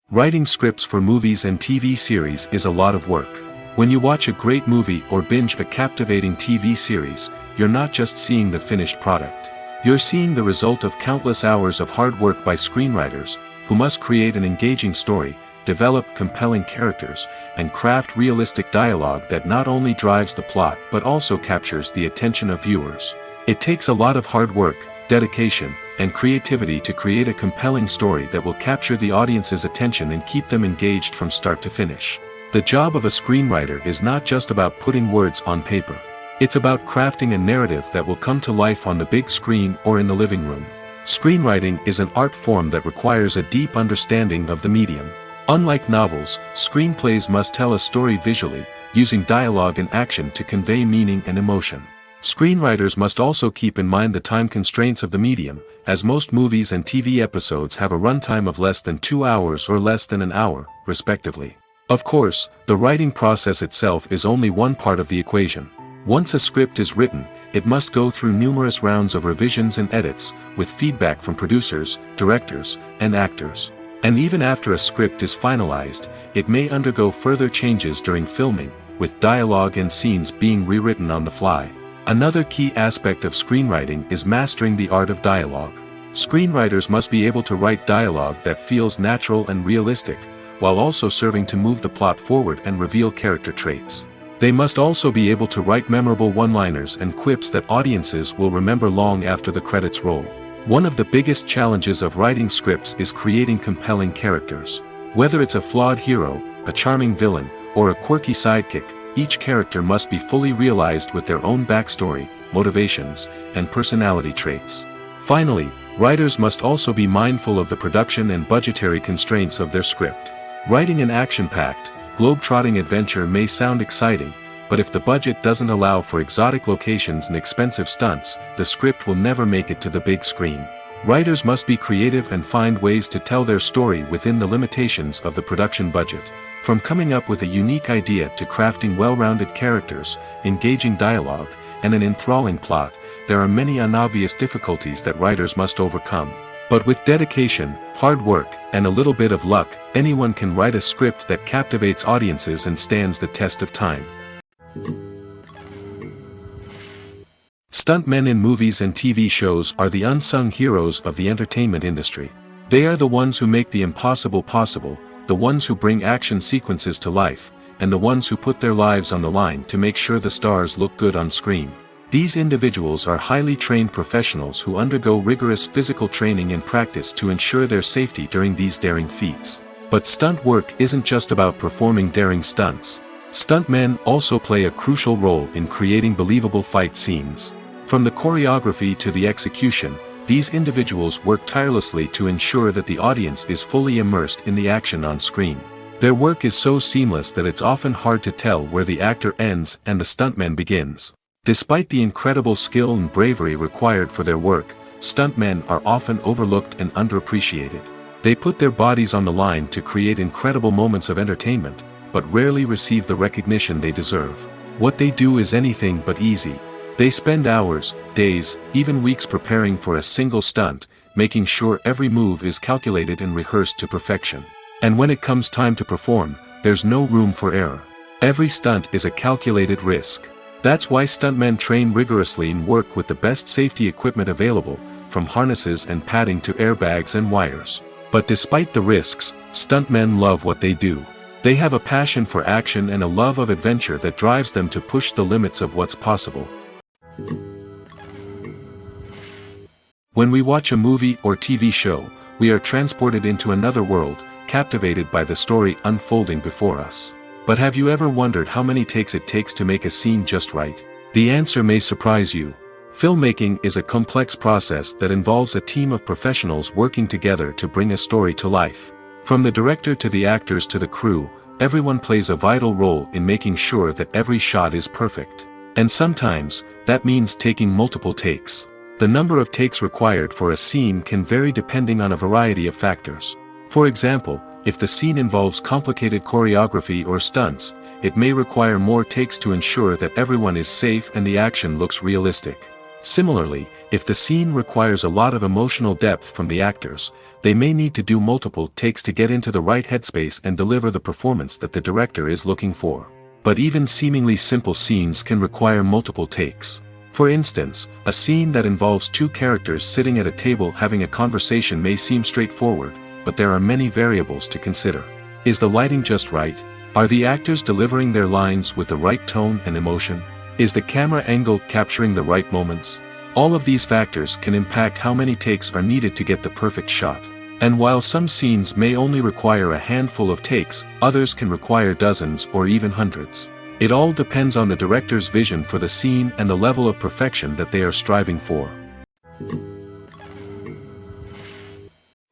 Writing scripts for movies and TV series is a lot of work. When you watch a great movie or binge a captivating TV series, you're not just seeing the finished product. You're seeing the result of countless hours of hard work by screenwriters, who must create an engaging story, develop compelling characters, and craft realistic dialogue that not only drives the plot but also captures the attention of viewers. It takes a lot of hard work, dedication, and creativity to create a compelling story that will capture the audience's attention and keep them engaged from start to finish. The job of a screenwriter is not just about putting words on paper. It's about crafting a narrative that will come to life on the big screen or in the living room. Screenwriting is an art form that requires a deep understanding of the medium. Unlike novels, screenplays must tell a story visually, using dialogue and action to convey meaning and emotion. Screenwriters must also keep in mind the time constraints of the medium, as most movies and TV episodes have a runtime of less than 2 hours or less than an hour, respectively. Of course, the writing process itself is only one part of the equation. Once a script is written, it must go through numerous rounds of revisions and edits, with feedback from producers, directors, and actors. And even after a script is finalized, it may undergo further changes during filming, with dialogue and scenes being rewritten on the fly. Another key aspect of screenwriting is mastering the art of dialogue. Screenwriters must be able to write dialogue that feels natural and realistic, while also serving to move the plot forward and reveal character traits. They must also be able to write memorable one-liners and quips that audiences will remember long after the credits roll. One of the biggest challenges of writing scripts is creating compelling characters. Whether it's a flawed hero, a charming villain, or a quirky sidekick, each character must be fully realized with their own backstory, motivations, and personality traits. Finally, writers must also be mindful of the production and budgetary constraints of their script. Writing an action-packed, globe-trotting adventure may sound exciting, but if the budget doesn't allow for exotic locations and expensive stunts, the script will never make it to the big screen. Writers must be creative and find ways to tell their story within the limitations of the production budget. From coming up with a unique idea to crafting well-rounded characters, engaging dialogue, and an enthralling plot, there are many unobvious difficulties that writers must overcome. But with dedication, hard work, and a little bit of luck, anyone can write a script that captivates audiences and stands the test of time. Stuntmen in movies and TV shows are the unsung heroes of the entertainment industry. They are the ones who make the impossible possible, the ones who bring action sequences to life, and the ones who put their lives on the line to make sure the stars look good on screen. These individuals are highly trained professionals who undergo rigorous physical training and practice to ensure their safety during these daring feats. But stunt work isn't just about performing daring stunts. Stuntmen also play a crucial role in creating believable fight scenes. From the choreography to the execution, these individuals work tirelessly to ensure that the audience is fully immersed in the action on screen. Their work is so seamless that it's often hard to tell where the actor ends and the stuntman begins. Despite the incredible skill and bravery required for their work, stuntmen are often overlooked and underappreciated. They put their bodies on the line to create incredible moments of entertainment, but rarely receive the recognition they deserve. What they do is anything but easy. They spend hours, days, even weeks preparing for a single stunt, making sure every move is calculated and rehearsed to perfection. And when it comes time to perform, there's no room for error. Every stunt is a calculated risk. That's why stuntmen train rigorously and work with the best safety equipment available, from harnesses and padding to airbags and wires. But despite the risks, stuntmen love what they do. They have a passion for action and a love of adventure that drives them to push the limits of what's possible. When we watch a movie or TV show, we are transported into another world, captivated by the story unfolding before us. But have you ever wondered how many takes it takes to make a scene just right? The answer may surprise you. Filmmaking is a complex process that involves a team of professionals working together to bring a story to life. From the director to the actors to the crew, everyone plays a vital role in making sure that every shot is perfect. And sometimes, that means taking multiple takes. The number of takes required for a scene can vary depending on a variety of factors. For example, if the scene involves complicated choreography or stunts, it may require more takes to ensure that everyone is safe and the action looks realistic. Similarly, If the scene requires a lot of emotional depth from the actors, they may need to do multiple takes to get into the right headspace and deliver the performance that the director is looking for. But even seemingly simple scenes can require multiple takes. For instance, a scene that involves two characters sitting at a table having a conversation may seem straightforward, but there are many variables to consider. Is the lighting just right? Are the actors delivering their lines with the right tone and emotion? Is the camera angle capturing the right moments? All of these factors can impact how many takes are needed to get the perfect shot. And while some scenes may only require a handful of takes, others can require dozens or even hundreds. It all depends on the director's vision for the scene and the level of perfection that they are striving for.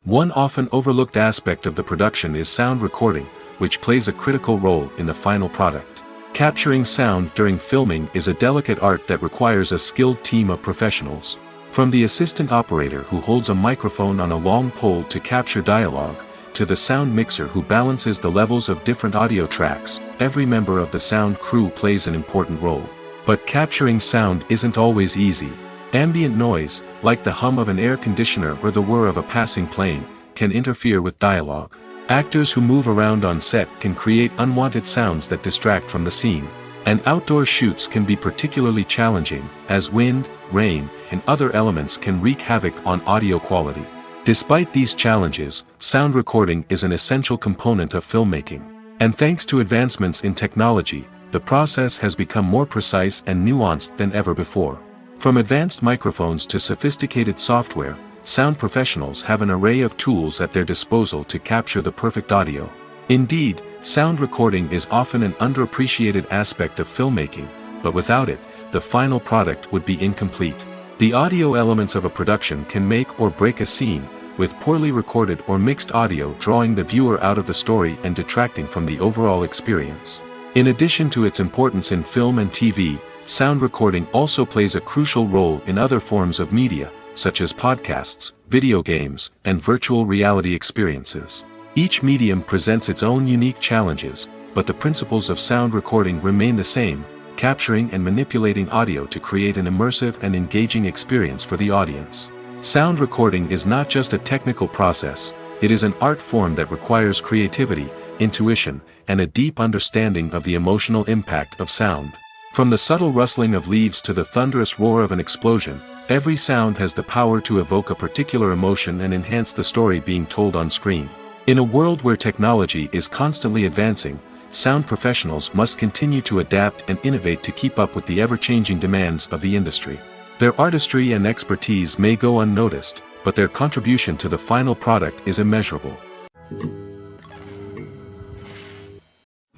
One often overlooked aspect of the production is sound recording, which plays a critical role in the final product. Capturing sound during filming is a delicate art that requires a skilled team of professionals. From the assistant operator who holds a microphone on a long pole to capture dialogue, to the sound mixer who balances the levels of different audio tracks, every member of the sound crew plays an important role. But capturing sound isn't always easy. Ambient noise, like the hum of an air conditioner or the whir of a passing plane, can interfere with dialogue. Actors who move around on set can create unwanted sounds that distract from the scene. And outdoor shoots can be particularly challenging, as wind, rain, and other elements can wreak havoc on audio quality. Despite these challenges, sound recording is an essential component of filmmaking. And thanks to advancements in technology, the process has become more precise and nuanced than ever before. From advanced microphones to sophisticated software, sound professionals have an array of tools at their disposal to capture the perfect audio. Indeed, sound recording is often an underappreciated aspect of filmmaking, but without it, the final product would be incomplete. The audio elements of a production can make or break a scene, with poorly recorded or mixed audio drawing the viewer out of the story and detracting from the overall experience. In addition to its importance in film and TV, sound recording also plays a crucial role in other forms of media, such as podcasts, video games, and virtual reality experiences. Each medium presents its own unique challenges, but the principles of sound recording remain the same, capturing and manipulating audio to create an immersive and engaging experience for the audience. Sound recording is not just a technical process, it is an art form that requires creativity, intuition, and a deep understanding of the emotional impact of sound. From the subtle rustling of leaves to the thunderous roar of an explosion, every sound has the power to evoke a particular emotion and enhance the story being told on screen. In a world where technology is constantly advancing, sound professionals must continue to adapt and innovate to keep up with the ever-changing demands of the industry. Their artistry and expertise may go unnoticed, but their contribution to the final product is immeasurable.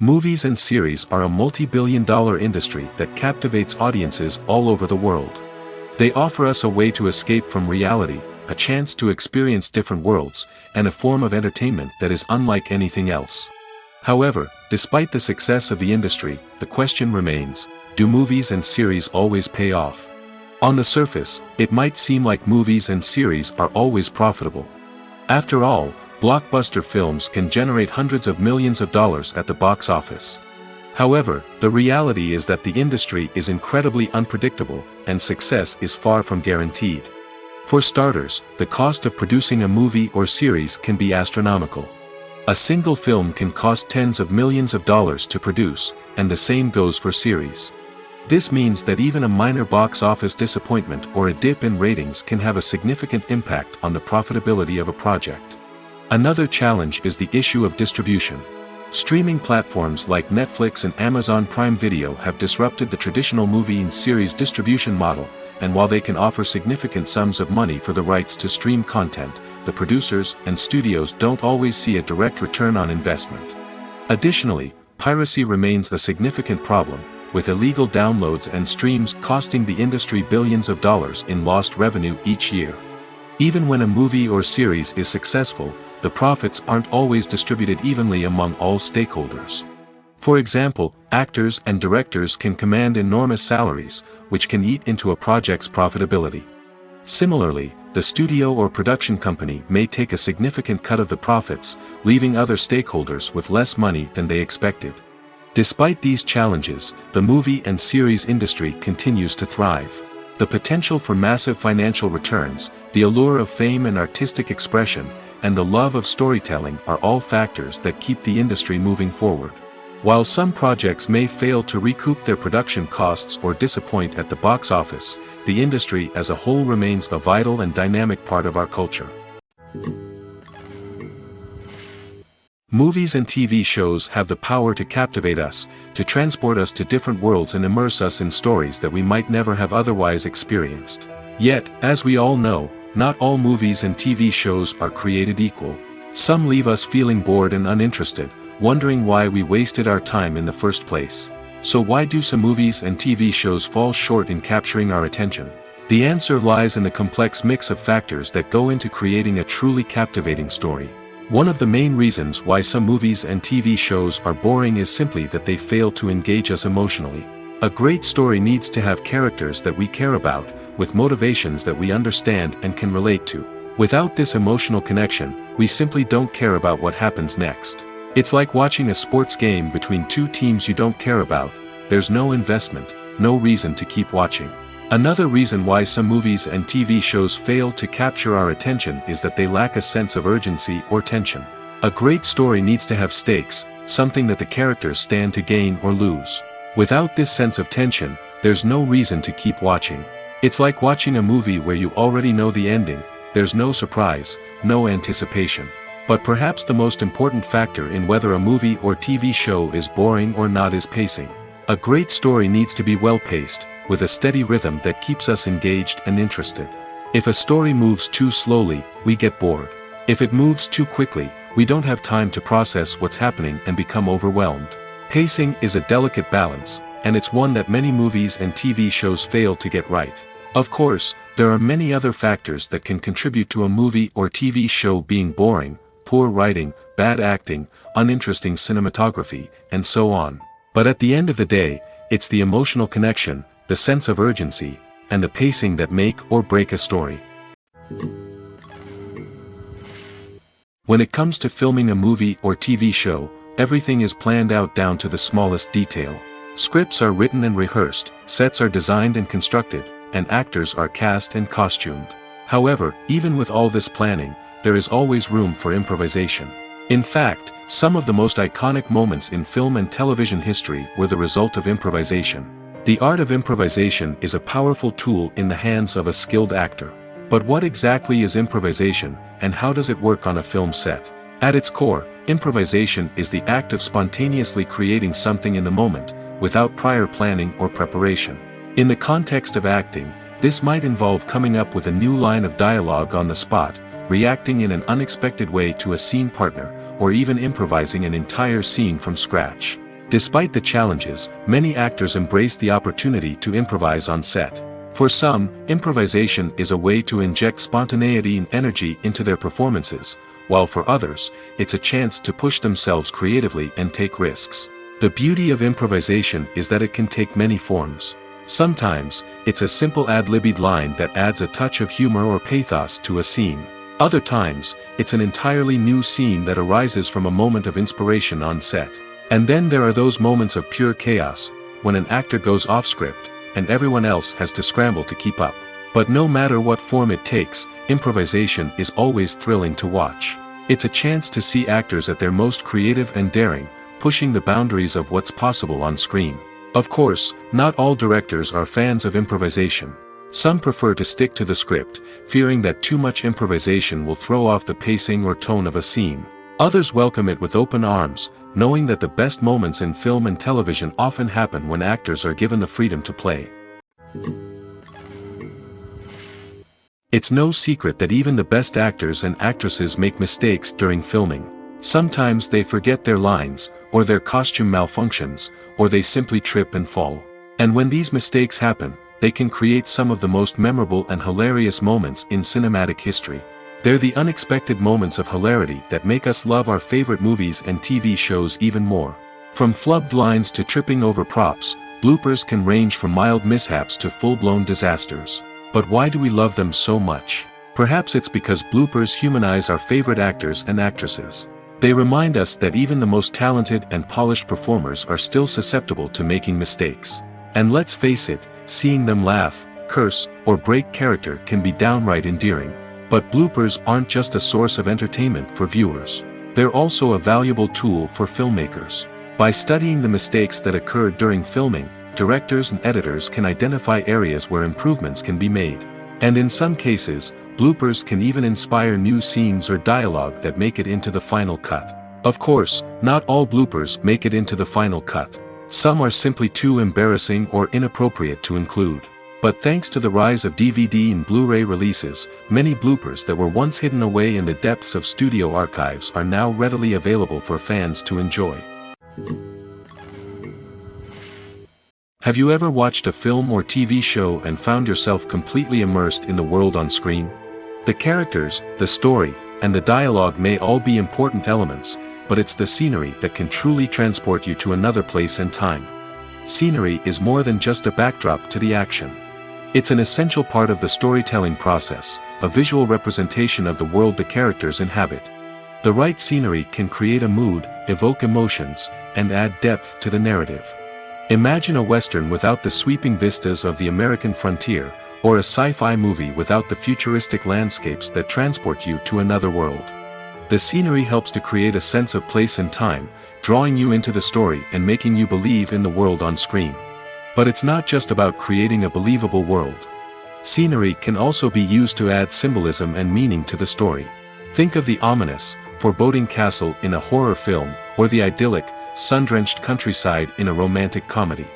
Movies and series are a multi-billion-dollar industry that captivates audiences all over the world. They offer us a way to escape from reality, a chance to experience different worlds, and a form of entertainment that is unlike anything else. However, despite the success of the industry, the question remains, do movies and series always pay off? On the surface, it might seem like movies and series are always profitable. After all, blockbuster films can generate hundreds of millions of dollars at the box office. However, the reality is that the industry is incredibly unpredictable, and success is far from guaranteed. For starters, the cost of producing a movie or series can be astronomical. A single film can cost tens of millions of dollars to produce, and the same goes for series. This means that even a minor box office disappointment or a dip in ratings can have a significant impact on the profitability of a project. Another challenge is the issue of distribution. Streaming platforms like Netflix and Amazon Prime Video have disrupted the traditional movie and series distribution model, and while they can offer significant sums of money for the rights to stream content, the producers and studios don't always see a direct return on investment. Additionally, piracy remains a significant problem, with illegal downloads and streams costing the industry billions of dollars in lost revenue each year. Even when a movie or series is successful, the profits aren't always distributed evenly among all stakeholders. For example, actors and directors can command enormous salaries, which can eat into a project's profitability. Similarly, the studio or production company may take a significant cut of the profits, leaving other stakeholders with less money than they expected. Despite these challenges, the movie and series industry continues to thrive. The potential for massive financial returns, the allure of fame and artistic expression, and the love of storytelling are all factors that keep the industry moving forward. While some projects may fail to recoup their production costs or disappoint at the box office, the industry as a whole remains a vital and dynamic part of our culture. Movies and TV shows have the power to captivate us, to transport us to different worlds and immerse us in stories that we might never have otherwise experienced. Yet, as we all know, not all movies and TV shows are created equal. Some leave us feeling bored and uninterested, wondering why we wasted our time in the first place. So why do some movies and TV shows fall short in capturing our attention? The answer lies in the complex mix of factors that go into creating a truly captivating story. One of the main reasons why some movies and TV shows are boring is simply that they fail to engage us emotionally. A great story needs to have characters that we care about, with motivations that we understand and can relate to. Without this emotional connection, we simply don't care about what happens next. It's like watching a sports game between two teams you don't care about. There's no investment, no reason to keep watching. Another reason why some movies and TV shows fail to capture our attention is that they lack a sense of urgency or tension. A great story needs to have stakes, something that the characters stand to gain or lose. Without this sense of tension, there's no reason to keep watching. It's like watching a movie where you already know the ending. There's no surprise, no anticipation. But perhaps the most important factor in whether a movie or TV show is boring or not is pacing. A great story needs to be well-paced, with a steady rhythm that keeps us engaged and interested. If a story moves too slowly, we get bored. If it moves too quickly, we don't have time to process what's happening and become overwhelmed. Pacing is a delicate balance, and it's one that many movies and TV shows fail to get right. Of course, there are many other factors that can contribute to a movie or TV show being boring: poor writing, bad acting, uninteresting cinematography, and so on. But at the end of the day, it's the emotional connection, the sense of urgency, and the pacing that make or break a story. When it comes to filming a movie or TV show, everything is planned out down to the smallest detail. Scripts are written and rehearsed, sets are designed and constructed, and actors are cast and costumed. However, even with all this planning, there is always room for improvisation. In fact, some of the most iconic moments in film and television history were the result of improvisation. The art of improvisation is a powerful tool in the hands of a skilled actor. But what exactly is improvisation, and how does it work on a film set? At its core, improvisation is the act of spontaneously creating something in the moment, without prior planning or preparation. In the context of acting, this might involve coming up with a new line of dialogue on the spot, reacting in an unexpected way to a scene partner, or even improvising an entire scene from scratch. Despite the challenges, many actors embrace the opportunity to improvise on set. For some, improvisation is a way to inject spontaneity and energy into their performances, while for others, it's a chance to push themselves creatively and take risks. The beauty of improvisation is that it can take many forms. Sometimes, it's a simple ad-libbed line that adds a touch of humor or pathos to a scene. Other times, it's an entirely new scene that arises from a moment of inspiration on set. And then there are those moments of pure chaos, when an actor goes off script, and everyone else has to scramble to keep up. But no matter what form it takes, improvisation is always thrilling to watch. It's a chance to see actors at their most creative and daring, pushing the boundaries of what's possible on screen. Of course, not all directors are fans of improvisation. Some prefer to stick to the script, fearing that too much improvisation will throw off the pacing or tone of a scene. Others welcome it with open arms, knowing that the best moments in film and television often happen when actors are given the freedom to play. It's no secret that even the best actors and actresses make mistakes during filming. Sometimes they forget their lines, or their costume malfunctions, or they simply trip and fall. And when these mistakes happen, they can create some of the most memorable and hilarious moments in cinematic history. They're the unexpected moments of hilarity that make us love our favorite movies and TV shows even more. From flubbed lines to tripping over props, bloopers can range from mild mishaps to full-blown disasters. But why do we love them so much? Perhaps it's because bloopers humanize our favorite actors and actresses. They remind us that even the most talented and polished performers are still susceptible to making mistakes. And let's face it, seeing them laugh, curse, or break character can be downright endearing. But bloopers aren't just a source of entertainment for viewers. They're also a valuable tool for filmmakers. By studying the mistakes that occurred during filming, directors and editors can identify areas where improvements can be made. And in some cases, bloopers can even inspire new scenes or dialogue that make it into the final cut. Of course, not all bloopers make it into the final cut. Some are simply too embarrassing or inappropriate to include. But thanks to the rise of DVD and Blu-ray releases, many bloopers that were once hidden away in the depths of studio archives are now readily available for fans to enjoy. Have you ever watched a film or TV show and found yourself completely immersed in the world on screen? The characters, the story, and the dialogue may all be important elements, but it's the scenery that can truly transport you to another place and time. Scenery is more than just a backdrop to the action. It's an essential part of the storytelling process, a visual representation of the world the characters inhabit. The right scenery can create a mood, evoke emotions, and add depth to the narrative. Imagine a Western without the sweeping vistas of the American frontier, or a sci-fi movie without the futuristic landscapes that transport you to another world. The scenery helps to create a sense of place and time, drawing you into the story and making you believe in the world on screen. But it's not just about creating a believable world. Scenery can also be used to add symbolism and meaning to the story. Think of the ominous, foreboding castle in a horror film, or the idyllic, sun-drenched countryside in a romantic comedy.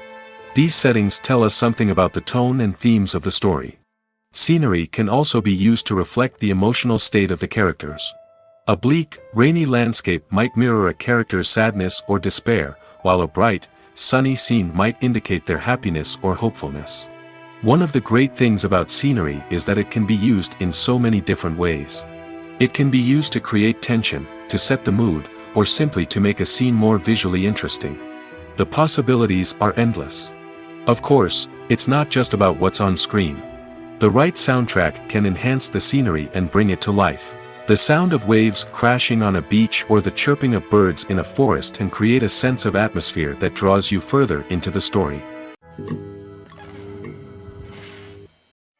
These settings tell us something about the tone and themes of the story. Scenery can also be used to reflect the emotional state of the characters. A bleak, rainy landscape might mirror a character's sadness or despair, while a bright, sunny scene might indicate their happiness or hopefulness. One of the great things about scenery is that it can be used in so many different ways. It can be used to create tension, to set the mood, or simply to make a scene more visually interesting. The possibilities are endless. Of course, it's not just about what's on screen. The right soundtrack can enhance the scenery and bring it to life. The sound of waves crashing on a beach or the chirping of birds in a forest can create a sense of atmosphere that draws you further into the story.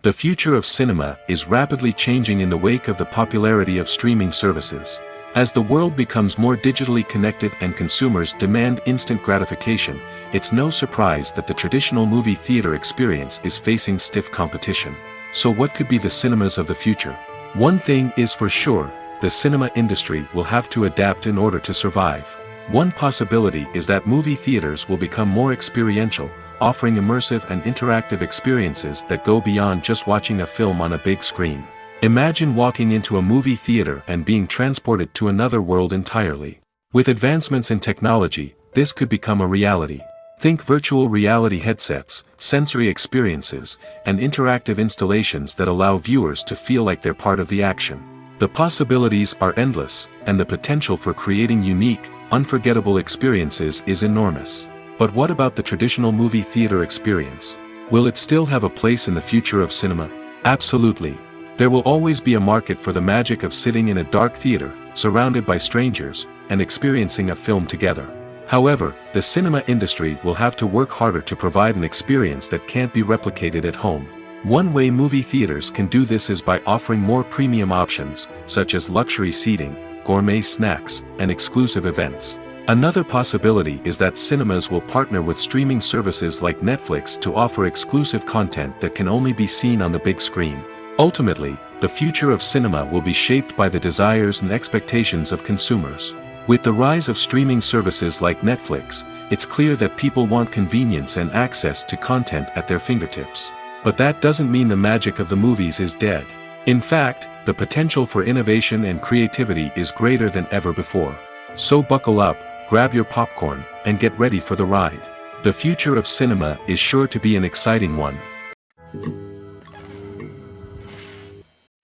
The future of cinema is rapidly changing in the wake of the popularity of streaming services. As the world becomes more digitally connected and consumers demand instant gratification, it's no surprise that the traditional movie theater experience is facing stiff competition. So what could be the cinemas of the future? One thing is for sure, the cinema industry will have to adapt in order to survive. One possibility is that movie theaters will become more experiential, offering immersive and interactive experiences that go beyond just watching a film on a big screen. Imagine walking into a movie theater and being transported to another world entirely. With advancements in technology, this could become a reality. Think virtual reality headsets, sensory experiences, and interactive installations that allow viewers to feel like they're part of the action. The possibilities are endless, and the potential for creating unique, unforgettable experiences is enormous. But what about the traditional movie theater experience? Will it still have a place in the future of cinema? Absolutely. There will always be a market for the magic of sitting in a dark theater, surrounded by strangers, and experiencing a film together. However, the cinema industry will have to work harder to provide an experience that can't be replicated at home. One way movie theaters can do this is by offering more premium options, such as luxury seating, gourmet snacks, and exclusive events. Another possibility is that cinemas will partner with streaming services like Netflix to offer exclusive content that can only be seen on the big screen. Ultimately, the future of cinema will be shaped by the desires and expectations of consumers. With the rise of streaming services like Netflix, it's clear that people want convenience and access to content at their fingertips. But that doesn't mean the magic of the movies is dead. In fact, the potential for innovation and creativity is greater than ever before. So buckle up, grab your popcorn, and get ready for the ride. The future of cinema is sure to be an exciting one.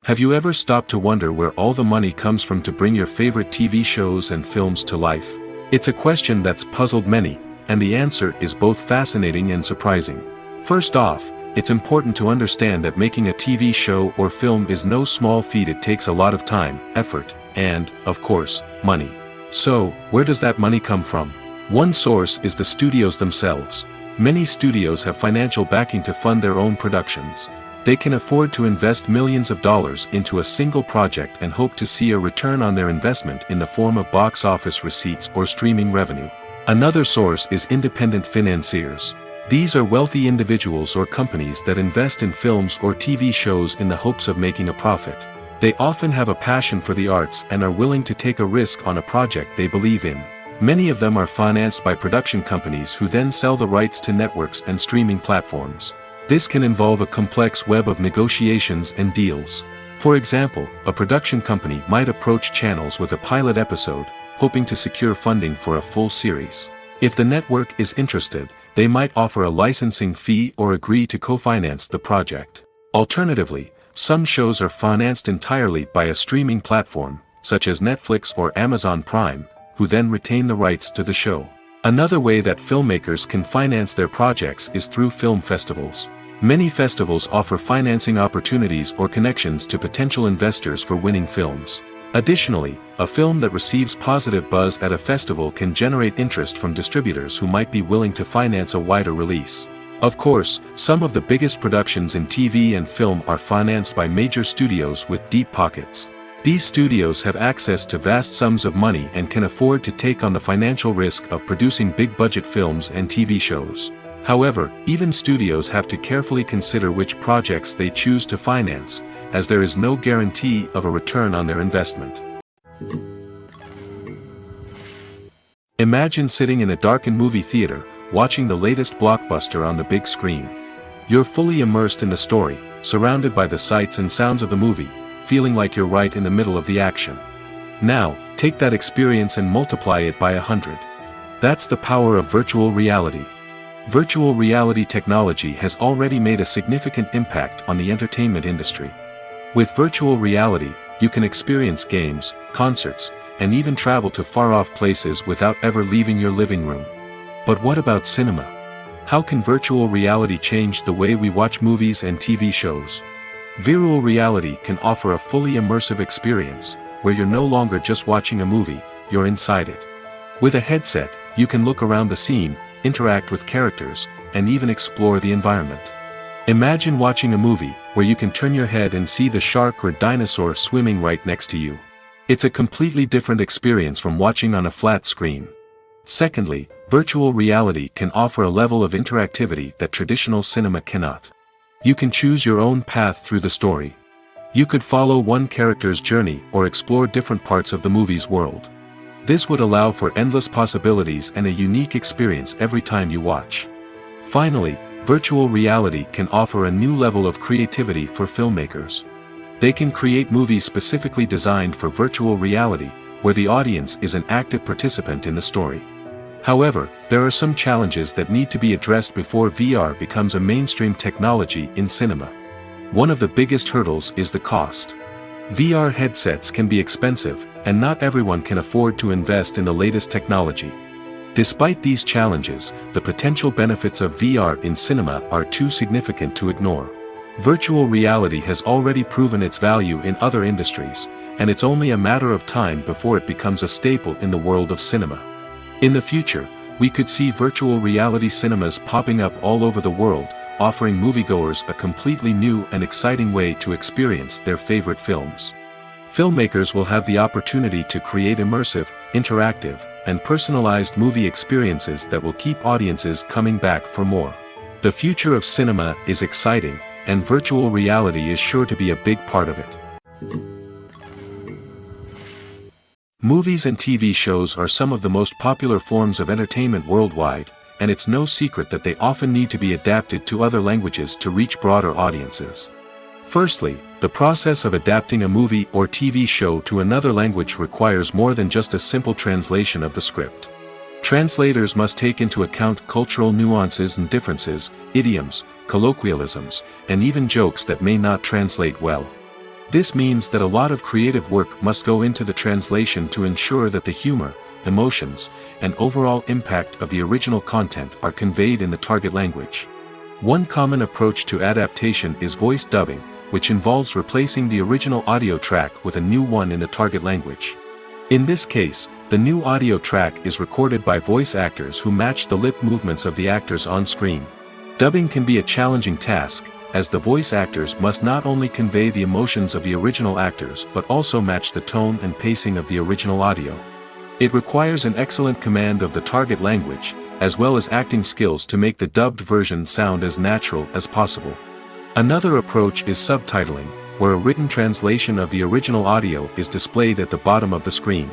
Have you ever stopped to wonder where all the money comes from to bring your favorite TV shows and films to life? It's a question that's puzzled many, and the answer is both fascinating and surprising. First off, it's important to understand that making a TV show or film is no small feat. It takes a lot of time, effort, and, of course, money. So, where does that money come from? One source is the studios themselves. Many studios have financial backing to fund their own productions. They can afford to invest millions of dollars into a single project and hope to see a return on their investment in the form of box office receipts or streaming revenue. Another source is independent financiers. These are wealthy individuals or companies that invest in films or TV shows in the hopes of making a profit. They often have a passion for the arts and are willing to take a risk on a project they believe in. Many of them are financed by production companies who then sell the rights to networks and streaming platforms. This can involve a complex web of negotiations and deals. For example, a production company might approach channels with a pilot episode, hoping to secure funding for a full series. If the network is interested, they might offer a licensing fee or agree to co-finance the project. Alternatively, some shows are financed entirely by a streaming platform, such as Netflix or Amazon Prime, who then retain the rights to the show. Another way that filmmakers can finance their projects is through film festivals. Many festivals offer financing opportunities or connections to potential investors for winning films. Additionally, a film that receives positive buzz at a festival can generate interest from distributors who might be willing to finance a wider release. Of course, some of the biggest productions in TV and film are financed by major studios with deep pockets. These studios have access to vast sums of money and can afford to take on the financial risk of producing big-budget films and TV shows. However, even studios have to carefully consider which projects they choose to finance, as there is no guarantee of a return on their investment. Imagine sitting in a darkened movie theater, watching the latest blockbuster on the big screen. You're fully immersed in the story, surrounded by the sights and sounds of the movie, feeling like you're right in the middle of the action. Now, take that experience and multiply it by 100. That's the power of virtual reality. Virtual reality technology has already made a significant impact on the entertainment industry. With virtual reality, you can experience games, concerts, and even travel to far-off places without ever leaving your living room. But what about cinema? How can virtual reality change the way we watch movies and TV shows? Virtual reality can offer a fully immersive experience, where you're no longer just watching a movie, you're inside it. With a headset, you can look around the scene, interact with characters, and even explore the environment. Imagine watching a movie where you can turn your head and see the shark or dinosaur swimming right next to you. It's a completely different experience from watching on a flat screen. Secondly, virtual reality can offer a level of interactivity that traditional cinema cannot. You can choose your own path through the story. You could follow one character's journey or explore different parts of the movie's world. This would allow for endless possibilities and a unique experience every time you watch. Finally, virtual reality can offer a new level of creativity for filmmakers. They can create movies specifically designed for virtual reality, where the audience is an active participant in the story. However, there are some challenges that need to be addressed before VR becomes a mainstream technology in cinema. One of the biggest hurdles is the cost. VR headsets can be expensive, and not everyone can afford to invest in the latest technology. Despite these challenges, the potential benefits of VR in cinema are too significant to ignore. Virtual reality has already proven its value in other industries, and it's only a matter of time before it becomes a staple in the world of cinema. In the future, we could see virtual reality cinemas popping up all over the world, offering moviegoers a completely new and exciting way to experience their favorite films. Filmmakers will have the opportunity to create immersive, interactive, and personalized movie experiences that will keep audiences coming back for more. The future of cinema is exciting, and virtual reality is sure to be a big part of it. Movies and TV shows are some of the most popular forms of entertainment worldwide, and it's no secret that they often need to be adapted to other languages to reach broader audiences. Firstly, the process of adapting a movie or TV show to another language requires more than just a simple translation of the script. Translators must take into account cultural nuances and differences, idioms, colloquialisms, and even jokes that may not translate well. This means that a lot of creative work must go into the translation to ensure that the humor, emotions, and overall impact of the original content are conveyed in the target language. One common approach to adaptation is voice dubbing, which involves replacing the original audio track with a new one in the target language. In this case, the new audio track is recorded by voice actors who match the lip movements of the actors on screen. Dubbing can be a challenging task, as the voice actors must not only convey the emotions of the original actors but also match the tone and pacing of the original audio. It requires an excellent command of the target language, as well as acting skills to make the dubbed version sound as natural as possible. Another approach is subtitling, where a written translation of the original audio is displayed at the bottom of the screen.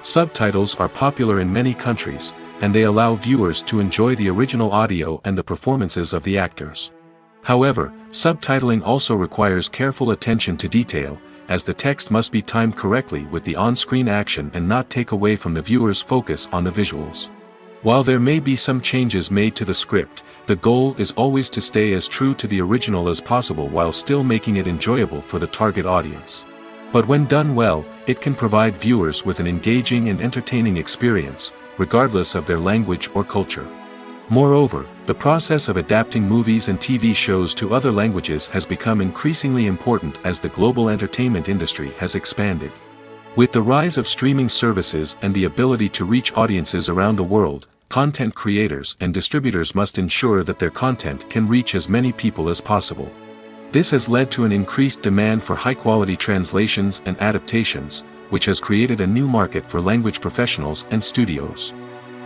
Subtitles are popular in many countries, and they allow viewers to enjoy the original audio and the performances of the actors. However, subtitling also requires careful attention to detail, as the text must be timed correctly with the on-screen action and not take away from the viewer's focus on the visuals. While there may be some changes made to the script, the goal is always to stay as true to the original as possible while still making it enjoyable for the target audience. But when done well, it can provide viewers with an engaging and entertaining experience, regardless of their language or culture. Moreover, the process of adapting movies and TV shows to other languages has become increasingly important as the global entertainment industry has expanded. With the rise of streaming services and the ability to reach audiences around the world, content creators and distributors must ensure that their content can reach as many people as possible. This has led to an increased demand for high-quality translations and adaptations, which has created a new market for language professionals and studios.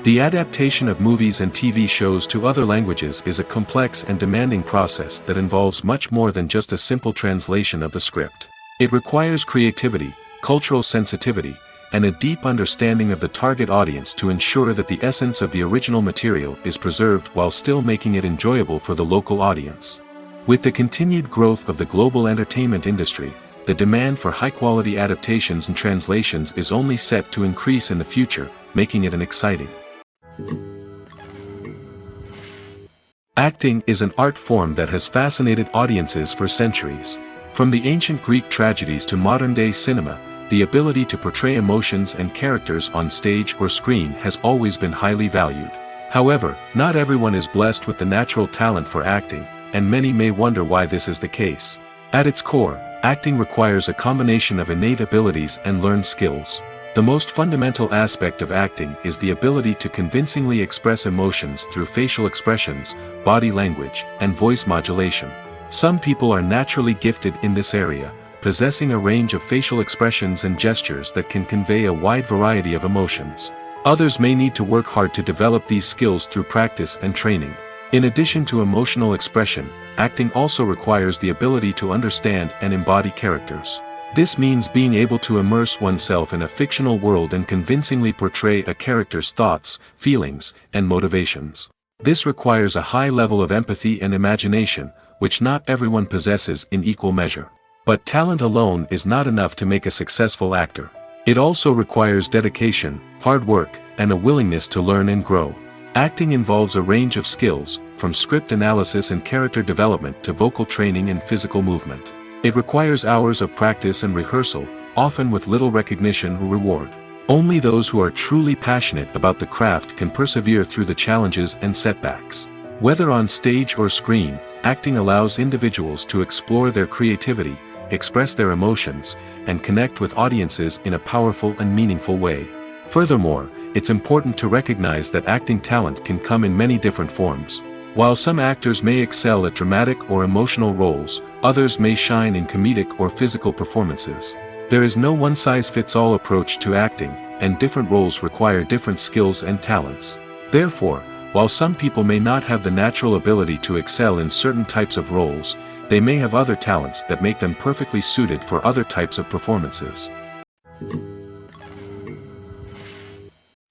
The adaptation of movies and TV shows to other languages is a complex and demanding process that involves much more than just a simple translation of the script. It requires creativity, cultural sensitivity, and a deep understanding of the target audience to ensure that the essence of the original material is preserved while still making it enjoyable for the local audience. With the continued growth of the global entertainment industry, the demand for high-quality adaptations and translations is only set to increase in the future, making it an exciting. Acting is an art form that has fascinated audiences for centuries. From the ancient Greek tragedies to modern-day cinema, the ability to portray emotions and characters on stage or screen has always been highly valued. However, not everyone is blessed with the natural talent for acting, and many may wonder why this is the case. At its core, acting requires a combination of innate abilities and learned skills. The most fundamental aspect of acting is the ability to convincingly express emotions through facial expressions, body language, and voice modulation. Some people are naturally gifted in this area, possessing a range of facial expressions and gestures that can convey a wide variety of emotions. Others may need to work hard to develop these skills through practice and training. In addition to emotional expression, acting also requires the ability to understand and embody characters. This means being able to immerse oneself in a fictional world and convincingly portray a character's thoughts, feelings, and motivations. This requires a high level of empathy and imagination, which not everyone possesses in equal measure. But talent alone is not enough to make a successful actor. It also requires dedication, hard work, and a willingness to learn and grow. Acting involves a range of skills, from script analysis and character development to vocal training and physical movement. It requires hours of practice and rehearsal, often with little recognition or reward. Only those who are truly passionate about the craft can persevere through the challenges and setbacks. Whether on stage or screen, acting allows individuals to explore their creativity, express their emotions, and connect with audiences in a powerful and meaningful way. Furthermore, it's important to recognize that acting talent can come in many different forms. While some actors may excel at dramatic or emotional roles, others may shine in comedic or physical performances. There is no one-size-fits-all approach to acting, and different roles require different skills and talents. Therefore, while some people may not have the natural ability to excel in certain types of roles, they may have other talents that make them perfectly suited for other types of performances.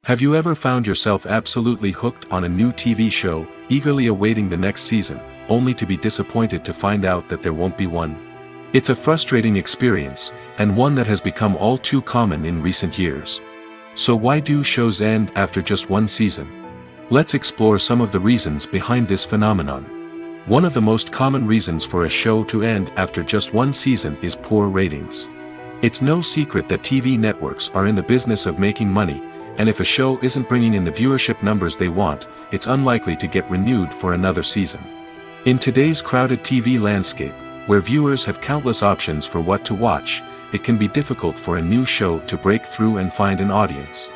Have you ever found yourself absolutely hooked on a new TV show, eagerly awaiting the next season, only to be disappointed to find out that there won't be one? It's a frustrating experience, and one that has become all too common in recent years. So why do shows end after just one season? Let's explore some of the reasons behind this phenomenon. One of the most common reasons for a show to end after just one season is poor ratings. It's no secret that TV networks are in the business of making money, and if a show isn't bringing in the viewership numbers they want, it's unlikely to get renewed for another season. In today's crowded TV landscape, where viewers have countless options for what to watch, it can be difficult for a new show to break through and find an audience.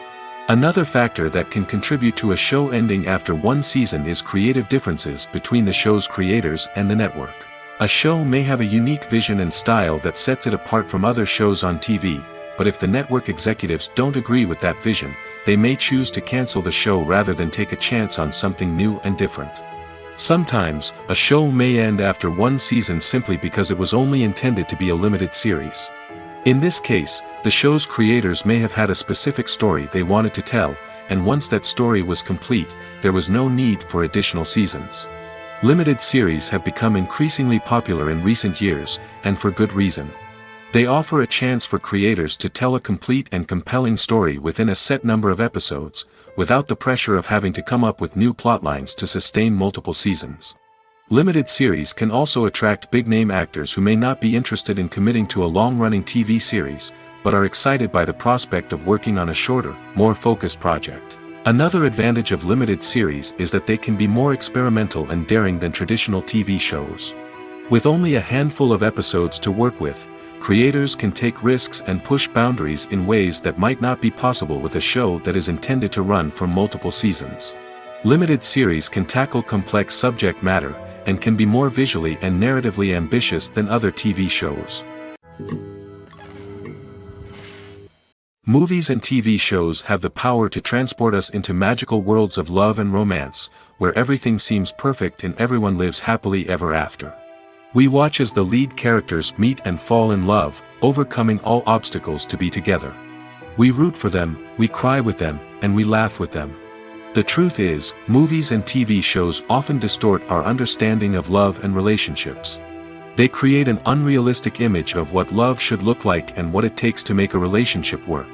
Another factor that can contribute to a show ending after one season is creative differences between the show's creators and the network. A show may have a unique vision and style that sets it apart from other shows on TV, but if the network executives don't agree with that vision, they may choose to cancel the show rather than take a chance on something new and different. Sometimes, a show may end after one season simply because it was only intended to be a limited series. In this case, the show's creators may have had a specific story they wanted to tell, and once that story was complete, there was no need for additional seasons. Limited series have become increasingly popular in recent years, and for good reason. They offer a chance for creators to tell a complete and compelling story within a set number of episodes, without the pressure of having to come up with new plotlines to sustain multiple seasons. Limited series can also attract big-name actors who may not be interested in committing to a long-running TV series, but are excited by the prospect of working on a shorter, more focused project. Another advantage of limited series is that they can be more experimental and daring than traditional TV shows. With only a handful of episodes to work with, creators can take risks and push boundaries in ways that might not be possible with a show that is intended to run for multiple seasons. Limited series can tackle complex subject matter, and can be more visually and narratively ambitious than other TV shows. Movies and TV shows have the power to transport us into magical worlds of love and romance, where everything seems perfect and everyone lives happily ever after. We watch as the lead characters meet and fall in love, overcoming all obstacles to be together. We root for them, we cry with them, and we laugh with them. The truth is, movies and TV shows often distort our understanding of love and relationships. They create an unrealistic image of what love should look like and what it takes to make a relationship work.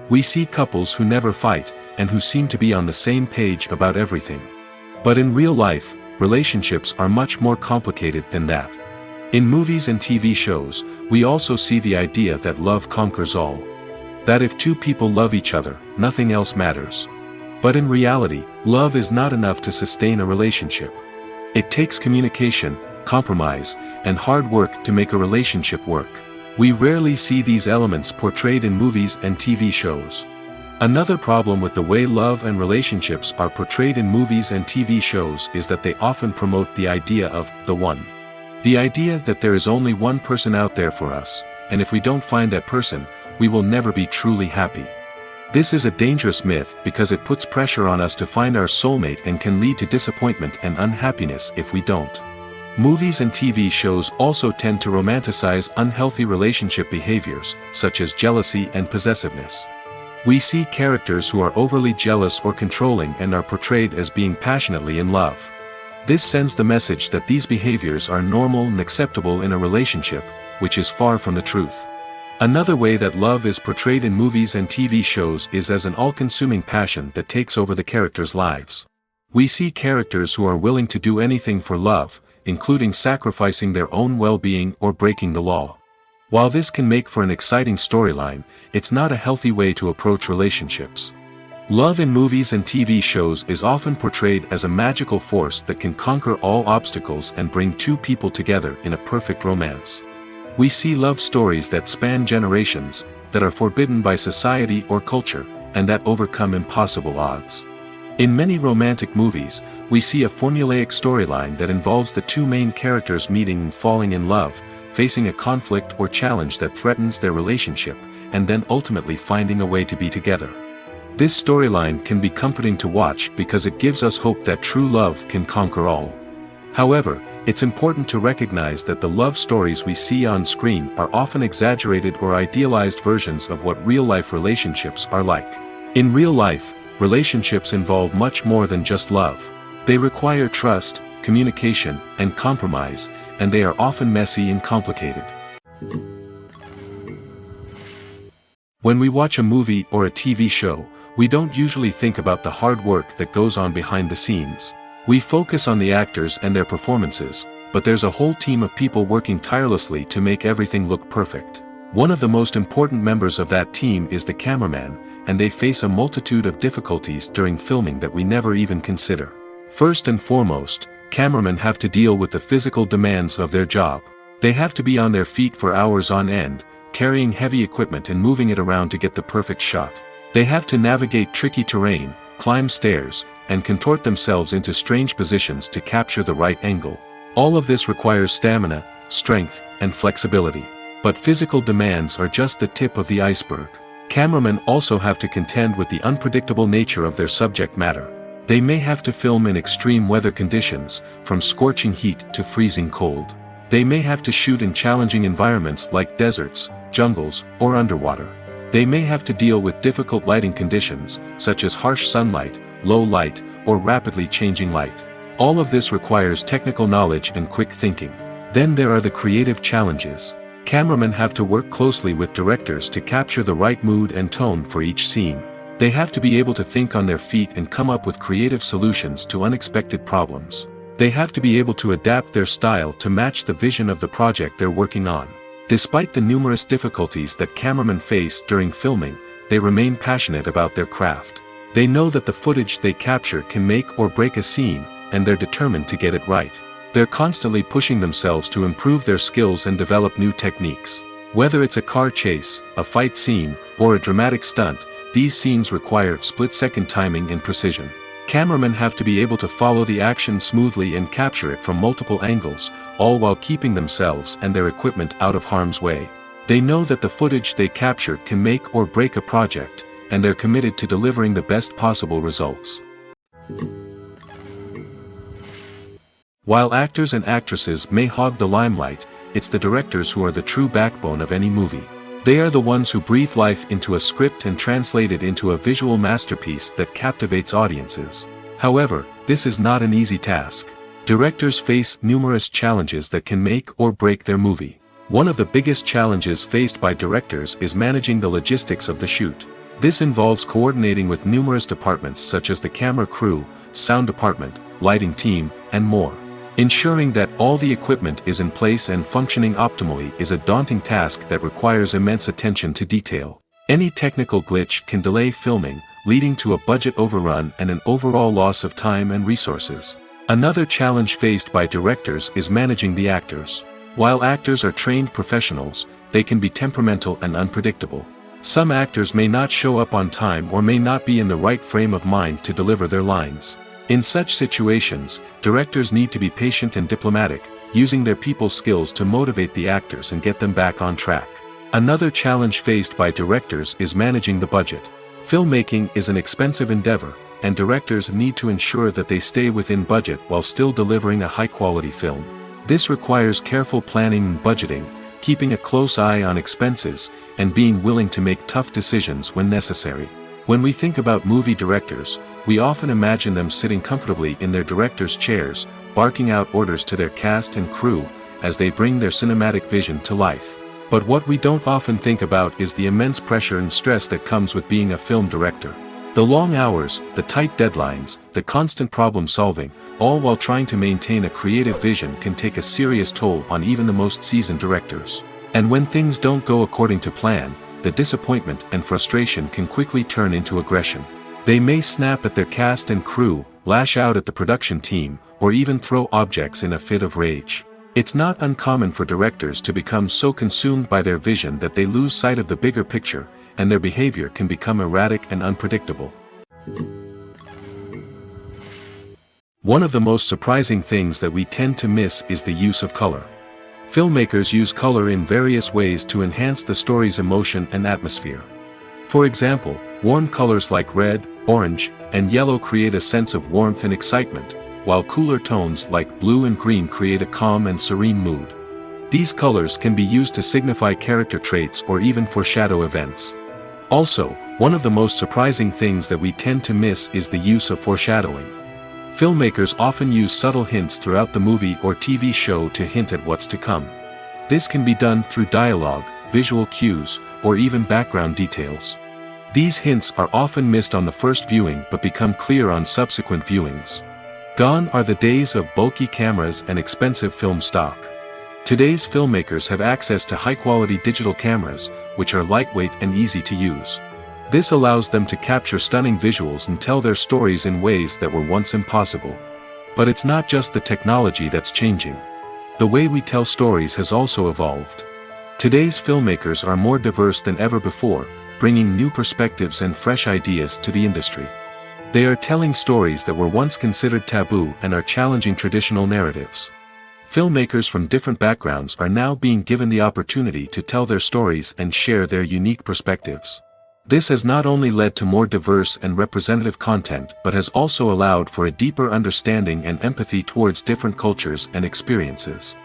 We see couples who never fight, and who seem to be on the same page about everything. But in real life, relationships are much more complicated than that. In movies and TV shows, we also see the idea that love conquers all. That if two people love each other, nothing else matters. But in reality, love is not enough to sustain a relationship. It takes communication, compromise, and hard work to make a relationship work. We rarely see these elements portrayed in movies and TV shows. Another problem with the way love and relationships are portrayed in movies and TV shows is that they often promote the idea of the one. The idea that there is only one person out there for us, and if we don't find that person, we will never be truly happy. This is a dangerous myth because it puts pressure on us to find our soulmate and can lead to disappointment and unhappiness if we don't. Movies and TV shows also tend to romanticize unhealthy relationship behaviors, such as jealousy and possessiveness. We see characters who are overly jealous or controlling and are portrayed as being passionately in love. This sends the message that these behaviors are normal and acceptable in a relationship, which is far from the truth. Another way that love is portrayed in movies and TV shows is as an all-consuming passion that takes over the characters' lives. We see characters who are willing to do anything for love, including sacrificing their own well-being or breaking the law. While this can make for an exciting storyline, it's not a healthy way to approach relationships. Love in movies and TV shows is often portrayed as a magical force that can conquer all obstacles and bring two people together in a perfect romance. We see love stories that span generations, that are forbidden by society or culture, and that overcome impossible odds. In many romantic movies, we see a formulaic storyline that involves the two main characters meeting and falling in love, facing a conflict or challenge that threatens their relationship, and then ultimately finding a way to be together. This storyline can be comforting to watch because it gives us hope that true love can conquer all. However, it's important to recognize that the love stories we see on screen are often exaggerated or idealized versions of what real-life relationships are like. In real life, relationships involve much more than just love. They require trust, communication, and compromise, and they are often messy and complicated. When we watch a movie or a TV show, we don't usually think about the hard work that goes on behind the scenes. We focus on the actors and their performances, but there's a whole team of people working tirelessly to make everything look perfect. One of the most important members of that team is the cameraman, and they face a multitude of difficulties during filming that we never even consider. First and foremost, cameramen have to deal with the physical demands of their job. They have to be on their feet for hours on end, carrying heavy equipment and moving it around to get the perfect shot. They have to navigate tricky terrain, climb stairs, and contort themselves into strange positions to capture the right angle. All of this requires stamina, strength, and flexibility. But physical demands are just the tip of the iceberg. Cameramen also have to contend with the unpredictable nature of their subject matter. They may have to film in extreme weather conditions, from scorching heat to freezing cold. They may have to shoot in challenging environments like deserts, jungles, or underwater. They may have to deal with difficult lighting conditions, such as harsh sunlight, low light, or rapidly changing light. All of this requires technical knowledge and quick thinking. Then there are the creative challenges. Cameramen have to work closely with directors to capture the right mood and tone for each scene. They have to be able to think on their feet and come up with creative solutions to unexpected problems. They have to be able to adapt their style to match the vision of the project they're working on. Despite the numerous difficulties that cameramen face during filming, they remain passionate about their craft. They know that the footage they capture can make or break a scene, and they're determined to get it right. They're constantly pushing themselves to improve their skills and develop new techniques. Whether it's a car chase, a fight scene, or a dramatic stunt, these scenes require split-second timing and precision. Cameramen have to be able to follow the action smoothly and capture it from multiple angles, all while keeping themselves and their equipment out of harm's way. They know that the footage they capture can make or break a project, and they're committed to delivering the best possible results. While actors and actresses may hog the limelight, it's the directors who are the true backbone of any movie. They are the ones who breathe life into a script and translate it into a visual masterpiece that captivates audiences. However, this is not an easy task. Directors face numerous challenges that can make or break their movie. One of the biggest challenges faced by directors is managing the logistics of the shoot. This involves coordinating with numerous departments such as the camera crew, sound department, lighting team, and more. Ensuring that all the equipment is in place and functioning optimally is a daunting task that requires immense attention to detail. Any technical glitch can delay filming, leading to a budget overrun and an overall loss of time and resources. Another challenge faced by directors is managing the actors. While actors are trained professionals, they can be temperamental and unpredictable. Some actors may not show up on time or may not be in the right frame of mind to deliver their lines. In such situations, directors need to be patient and diplomatic, using their people skills to motivate the actors and get them back on track. Another challenge faced by directors is managing the budget. Filmmaking is an expensive endeavor, and directors need to ensure that they stay within budget while still delivering a high-quality film. This requires careful planning and budgeting, keeping a close eye on expenses, and being willing to make tough decisions when necessary. When we think about movie directors, we often imagine them sitting comfortably in their director's chairs, barking out orders to their cast and crew, as they bring their cinematic vision to life. But what we don't often think about is the immense pressure and stress that comes with being a film director. The long hours, the tight deadlines, the constant problem solving, all while trying to maintain a creative vision can take a serious toll on even the most seasoned directors. And when things don't go according to plan, the disappointment and frustration can quickly turn into aggression. They may snap at their cast and crew, lash out at the production team, or even throw objects in a fit of rage. It's not uncommon for directors to become so consumed by their vision that they lose sight of the bigger picture, and their behavior can become erratic and unpredictable. One of the most surprising things that we tend to miss is the use of color. Filmmakers use color in various ways to enhance the story's emotion and atmosphere. For example, warm colors like red, orange, and yellow create a sense of warmth and excitement, while cooler tones like blue and green create a calm and serene mood. These colors can be used to signify character traits or even foreshadow events. Also, one of the most surprising things that we tend to miss is the use of foreshadowing. Filmmakers often use subtle hints throughout the movie or TV show to hint at what's to come. This can be done through dialogue, visual cues, or even background details. These hints are often missed on the first viewing but become clear on subsequent viewings. Gone are the days of bulky cameras and expensive film stock. Today's filmmakers have access to high-quality digital cameras, which are lightweight and easy to use. This allows them to capture stunning visuals and tell their stories in ways that were once impossible. But it's not just the technology that's changing. The way we tell stories has also evolved. Today's filmmakers are more diverse than ever before, bringing new perspectives and fresh ideas to the industry. They are telling stories that were once considered taboo and are challenging traditional narratives. Filmmakers from different backgrounds are now being given the opportunity to tell their stories and share their unique perspectives. This has not only led to more diverse and representative content but has also allowed for a deeper understanding and empathy towards different cultures and experiences.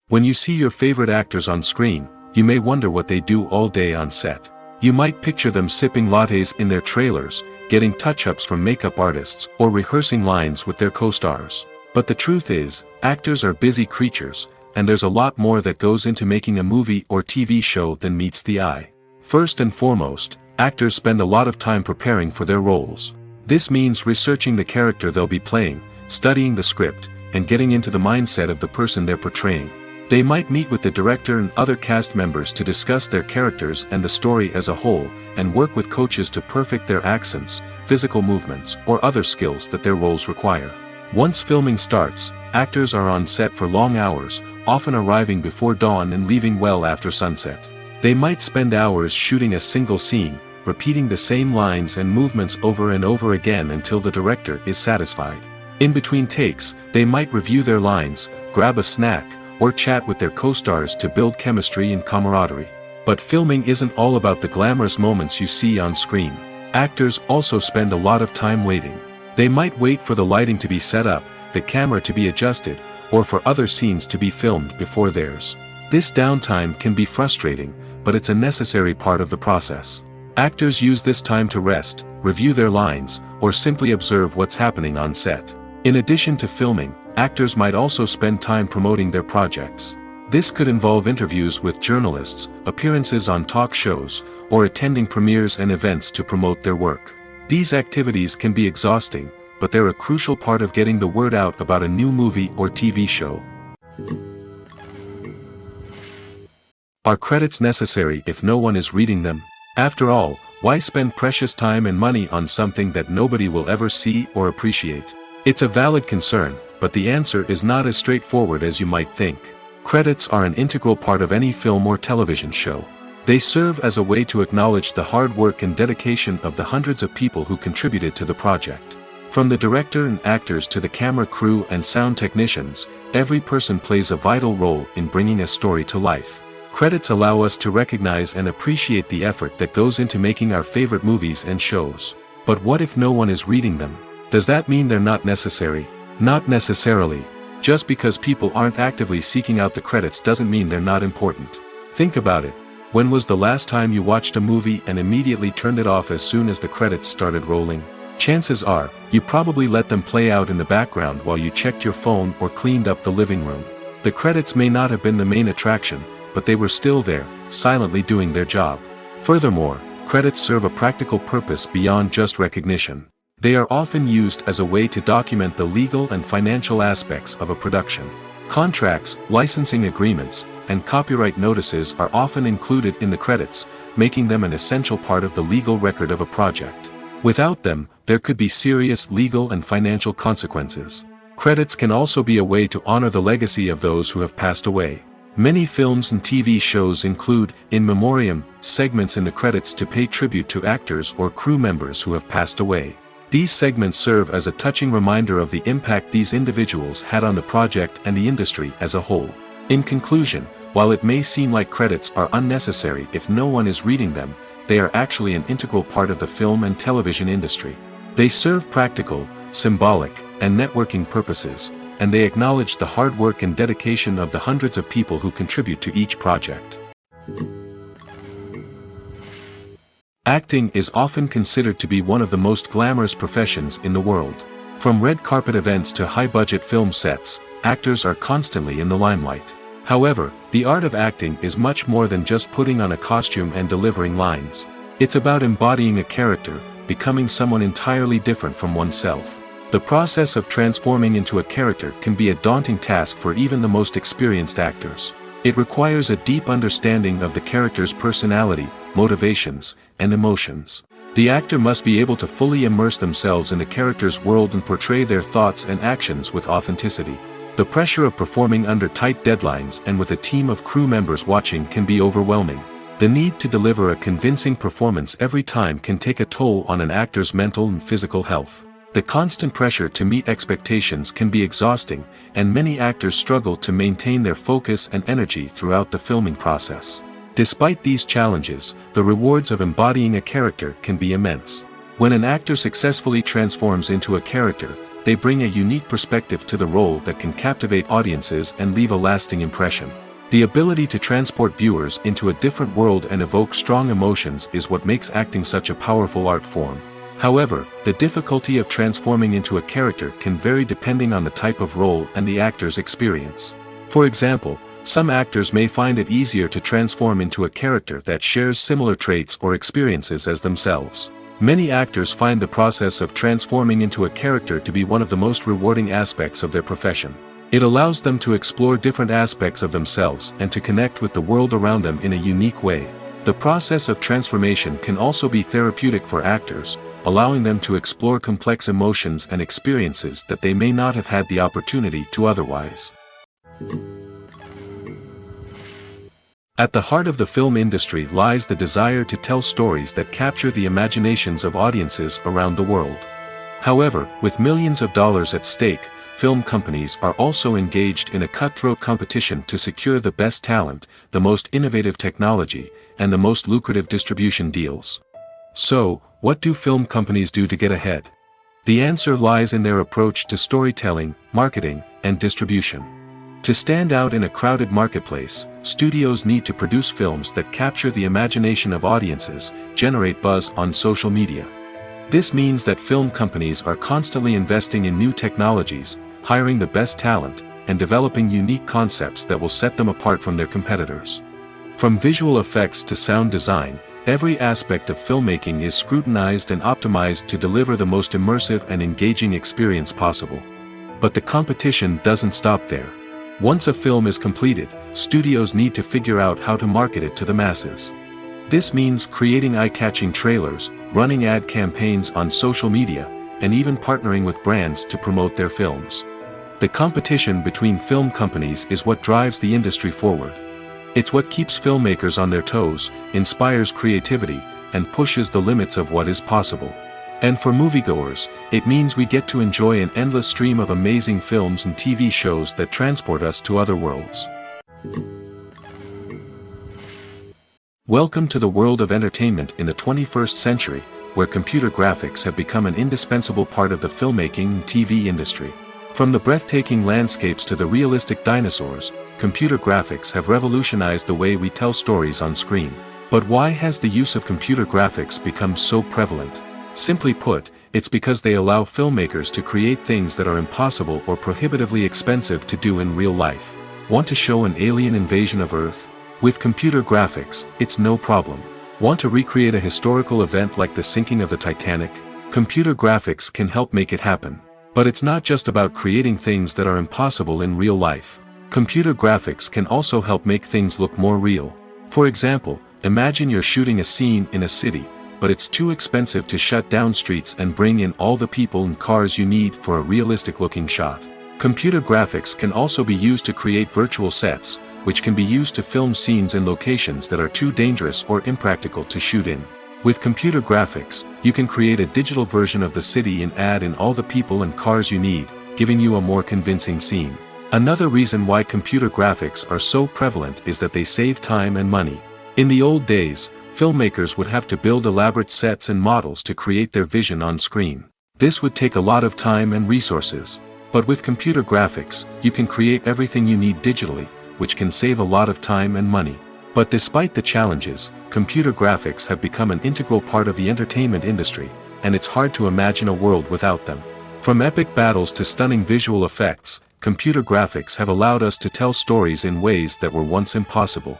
When you see your favorite actors on screen, you may wonder what they do all day on set. You might picture them sipping lattes in their trailers, getting touch-ups from makeup artists, or rehearsing lines with their co-stars. But the truth is, actors are busy creatures, and there's a lot more that goes into making a movie or TV show than meets the eye. First and foremost, actors spend a lot of time preparing for their roles. This means researching the character they'll be playing, studying the script, and getting into the mindset of the person they're portraying. They might meet with the director and other cast members to discuss their characters and the story as a whole, and work with coaches to perfect their accents, physical movements, or other skills that their roles require. Once filming starts, actors are on set for long hours, often arriving before dawn and leaving well after sunset. They might spend hours shooting a single scene, repeating the same lines and movements over and over again until the director is satisfied. In between takes, they might review their lines, grab a snack, or chat with their co-stars to build chemistry and camaraderie. But filming isn't all about the glamorous moments you see on screen. Actors also spend a lot of time waiting. They might wait for the lighting to be set up, the camera to be adjusted, or for other scenes to be filmed before theirs. This downtime can be frustrating, but it's a necessary part of the process. Actors use this time to rest, review their lines, or simply observe what's happening on set. In addition to filming, actors might also spend time promoting their projects. This could involve interviews with journalists, appearances on talk shows, or attending premieres and events to promote their work. These activities can be exhausting, but they're a crucial part of getting the word out about a new movie or TV show. Are credits necessary if no one is reading them? After all, why spend precious time and money on something that nobody will ever see or appreciate? It's a valid concern, but the answer is not as straightforward as you might think. Credits are an integral part of any film or television show. They serve as a way to acknowledge the hard work and dedication of the hundreds of people who contributed to the project. From the director and actors to the camera crew and sound technicians, every person plays a vital role in bringing a story to life. Credits allow us to recognize and appreciate the effort that goes into making our favorite movies and shows. But what if no one is reading them? Does that mean they're not necessary? Not necessarily. Just because people aren't actively seeking out the credits doesn't mean they're not important. Think about it. When was the last time you watched a movie and immediately turned it off as soon as the credits started rolling? Chances are, you probably let them play out in the background while you checked your phone or cleaned up the living room. The credits may not have been the main attraction, but they were still there, silently doing their job. Furthermore, credits serve a practical purpose beyond just recognition. They are often used as a way to document the legal and financial aspects of a production. Contracts, licensing agreements, and copyright notices are often included in the credits, making them an essential part of the legal record of a project. Without them, there could be serious legal and financial consequences. Credits can also be a way to honor the legacy of those who have passed away. Many films and TV shows include, in memoriam, segments in the credits to pay tribute to actors or crew members who have passed away. These segments serve as a touching reminder of the impact these individuals had on the project and the industry as a whole. In conclusion, while it may seem like credits are unnecessary if no one is reading them, they are actually an integral part of the film and television industry. They serve practical, symbolic, and networking purposes, and they acknowledge the hard work and dedication of the hundreds of people who contribute to each project. Acting is often considered to be one of the most glamorous professions in the world. From red carpet events to high-budget film sets, actors are constantly in the limelight. However, the art of acting is much more than just putting on a costume and delivering lines. It's about embodying a character, becoming someone entirely different from oneself. The process of transforming into a character can be a daunting task for even the most experienced actors. It requires a deep understanding of the character's personality, motivations, and emotions. The actor must be able to fully immerse themselves in the character's world and portray their thoughts and actions with authenticity. The pressure of performing under tight deadlines and with a team of crew members watching can be overwhelming. The need to deliver a convincing performance every time can take a toll on an actor's mental and physical health. The constant pressure to meet expectations can be exhausting, and many actors struggle to maintain their focus and energy throughout the filming process. Despite these challenges, the rewards of embodying a character can be immense. When an actor successfully transforms into a character, they bring a unique perspective to the role that can captivate audiences and leave a lasting impression. The ability to transport viewers into a different world and evoke strong emotions is what makes acting such a powerful art form. However, the difficulty of transforming into a character can vary depending on the type of role and the actor's experience. For example, some actors may find it easier to transform into a character that shares similar traits or experiences as themselves. Many actors find the process of transforming into a character to be one of the most rewarding aspects of their profession. It allows them to explore different aspects of themselves and to connect with the world around them in a unique way. The process of transformation can also be therapeutic for actors, allowing them to explore complex emotions and experiences that they may not have had the opportunity to otherwise. At the heart of the film industry lies the desire to tell stories that capture the imaginations of audiences around the world. However, with millions of dollars at stake, film companies are also engaged in a cutthroat competition to secure the best talent, the most innovative technology, and the most lucrative distribution deals. So, what do film companies do to get ahead? The answer lies in their approach to storytelling, marketing, and distribution. To stand out in a crowded marketplace, studios need to produce films that capture the imagination of audiences, generate buzz on social media. This means that film companies are constantly investing in new technologies, hiring the best talent, and developing unique concepts that will set them apart from their competitors. From visual effects to sound design, every aspect of filmmaking is scrutinized and optimized to deliver the most immersive and engaging experience possible. But the competition doesn't stop there. Once a film is completed, studios need to figure out how to market it to the masses. This means creating eye-catching trailers, running ad campaigns on social media, and even partnering with brands to promote their films. The competition between film companies is what drives the industry forward. It's what keeps filmmakers on their toes, inspires creativity, and pushes the limits of what is possible. And for moviegoers, it means we get to enjoy an endless stream of amazing films and TV shows that transport us to other worlds. Welcome to the world of entertainment in the 21st century, where computer graphics have become an indispensable part of the filmmaking and TV industry. From the breathtaking landscapes to the realistic dinosaurs, computer graphics have revolutionized the way we tell stories on screen. But why has the use of computer graphics become so prevalent? Simply put, it's because they allow filmmakers to create things that are impossible or prohibitively expensive to do in real life. Want to show an alien invasion of Earth? With computer graphics, it's no problem. Want to recreate a historical event like the sinking of the Titanic? Computer graphics can help make it happen. But it's not just about creating things that are impossible in real life. Computer graphics can also help make things look more real. For example, imagine you're shooting a scene in a city, but it's too expensive to shut down streets and bring in all the people and cars you need for a realistic-looking shot. Computer graphics can also be used to create virtual sets, which can be used to film scenes in locations that are too dangerous or impractical to shoot in. With computer graphics, you can create a digital version of the city and add in all the people and cars you need, giving you a more convincing scene. Another reason why computer graphics are so prevalent is that they save time and money. In the old days, filmmakers would have to build elaborate sets and models to create their vision on screen. This would take a lot of time and resources. But with computer graphics, you can create everything you need digitally, which can save a lot of time and money. But despite the challenges, computer graphics have become an integral part of the entertainment industry, and it's hard to imagine a world without them. From epic battles to stunning visual effects, computer graphics have allowed us to tell stories in ways that were once impossible.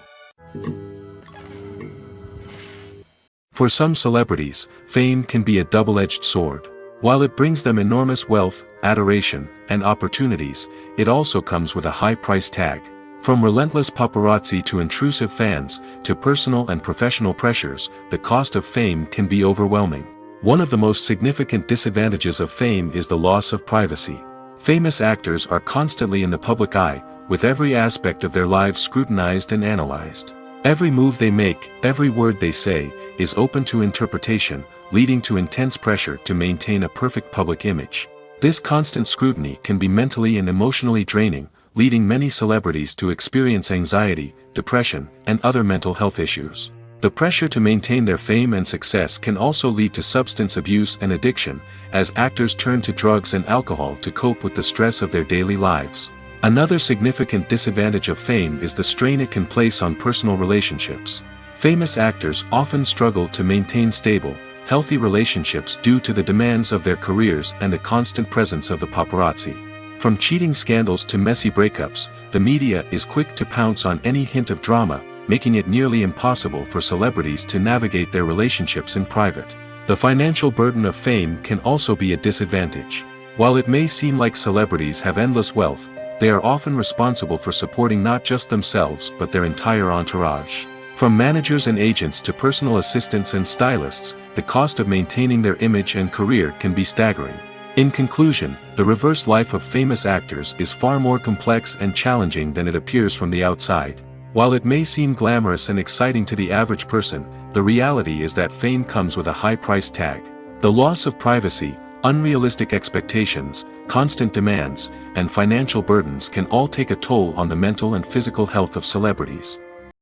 For some celebrities, fame can be a double-edged sword. While it brings them enormous wealth, adoration, and opportunities, it also comes with a high price tag. From relentless paparazzi to intrusive fans, to personal and professional pressures, the cost of fame can be overwhelming. One of the most significant disadvantages of fame is the loss of privacy. Famous actors are constantly in the public eye, with every aspect of their lives scrutinized and analyzed. Every move they make, every word they say, is open to interpretation, leading to intense pressure to maintain a perfect public image. This constant scrutiny can be mentally and emotionally draining, leading many celebrities to experience anxiety, depression, and other mental health issues. The pressure to maintain their fame and success can also lead to substance abuse and addiction, as actors turn to drugs and alcohol to cope with the stress of their daily lives. Another significant disadvantage of fame is the strain it can place on personal relationships. Famous actors often struggle to maintain stable, healthy relationships due to the demands of their careers and the constant presence of the paparazzi. From cheating scandals to messy breakups, the media is quick to pounce on any hint of drama, making it nearly impossible for celebrities to navigate their relationships in private. The financial burden of fame can also be a disadvantage. While it may seem like celebrities have endless wealth, they are often responsible for supporting not just themselves but their entire entourage. From managers and agents to personal assistants and stylists, the cost of maintaining their image and career can be staggering. In conclusion, the reverse life of famous actors is far more complex and challenging than it appears from the outside. While it may seem glamorous and exciting to the average person, the reality is that fame comes with a high price tag. The loss of privacy, unrealistic expectations, constant demands, and financial burdens can all take a toll on the mental and physical health of celebrities.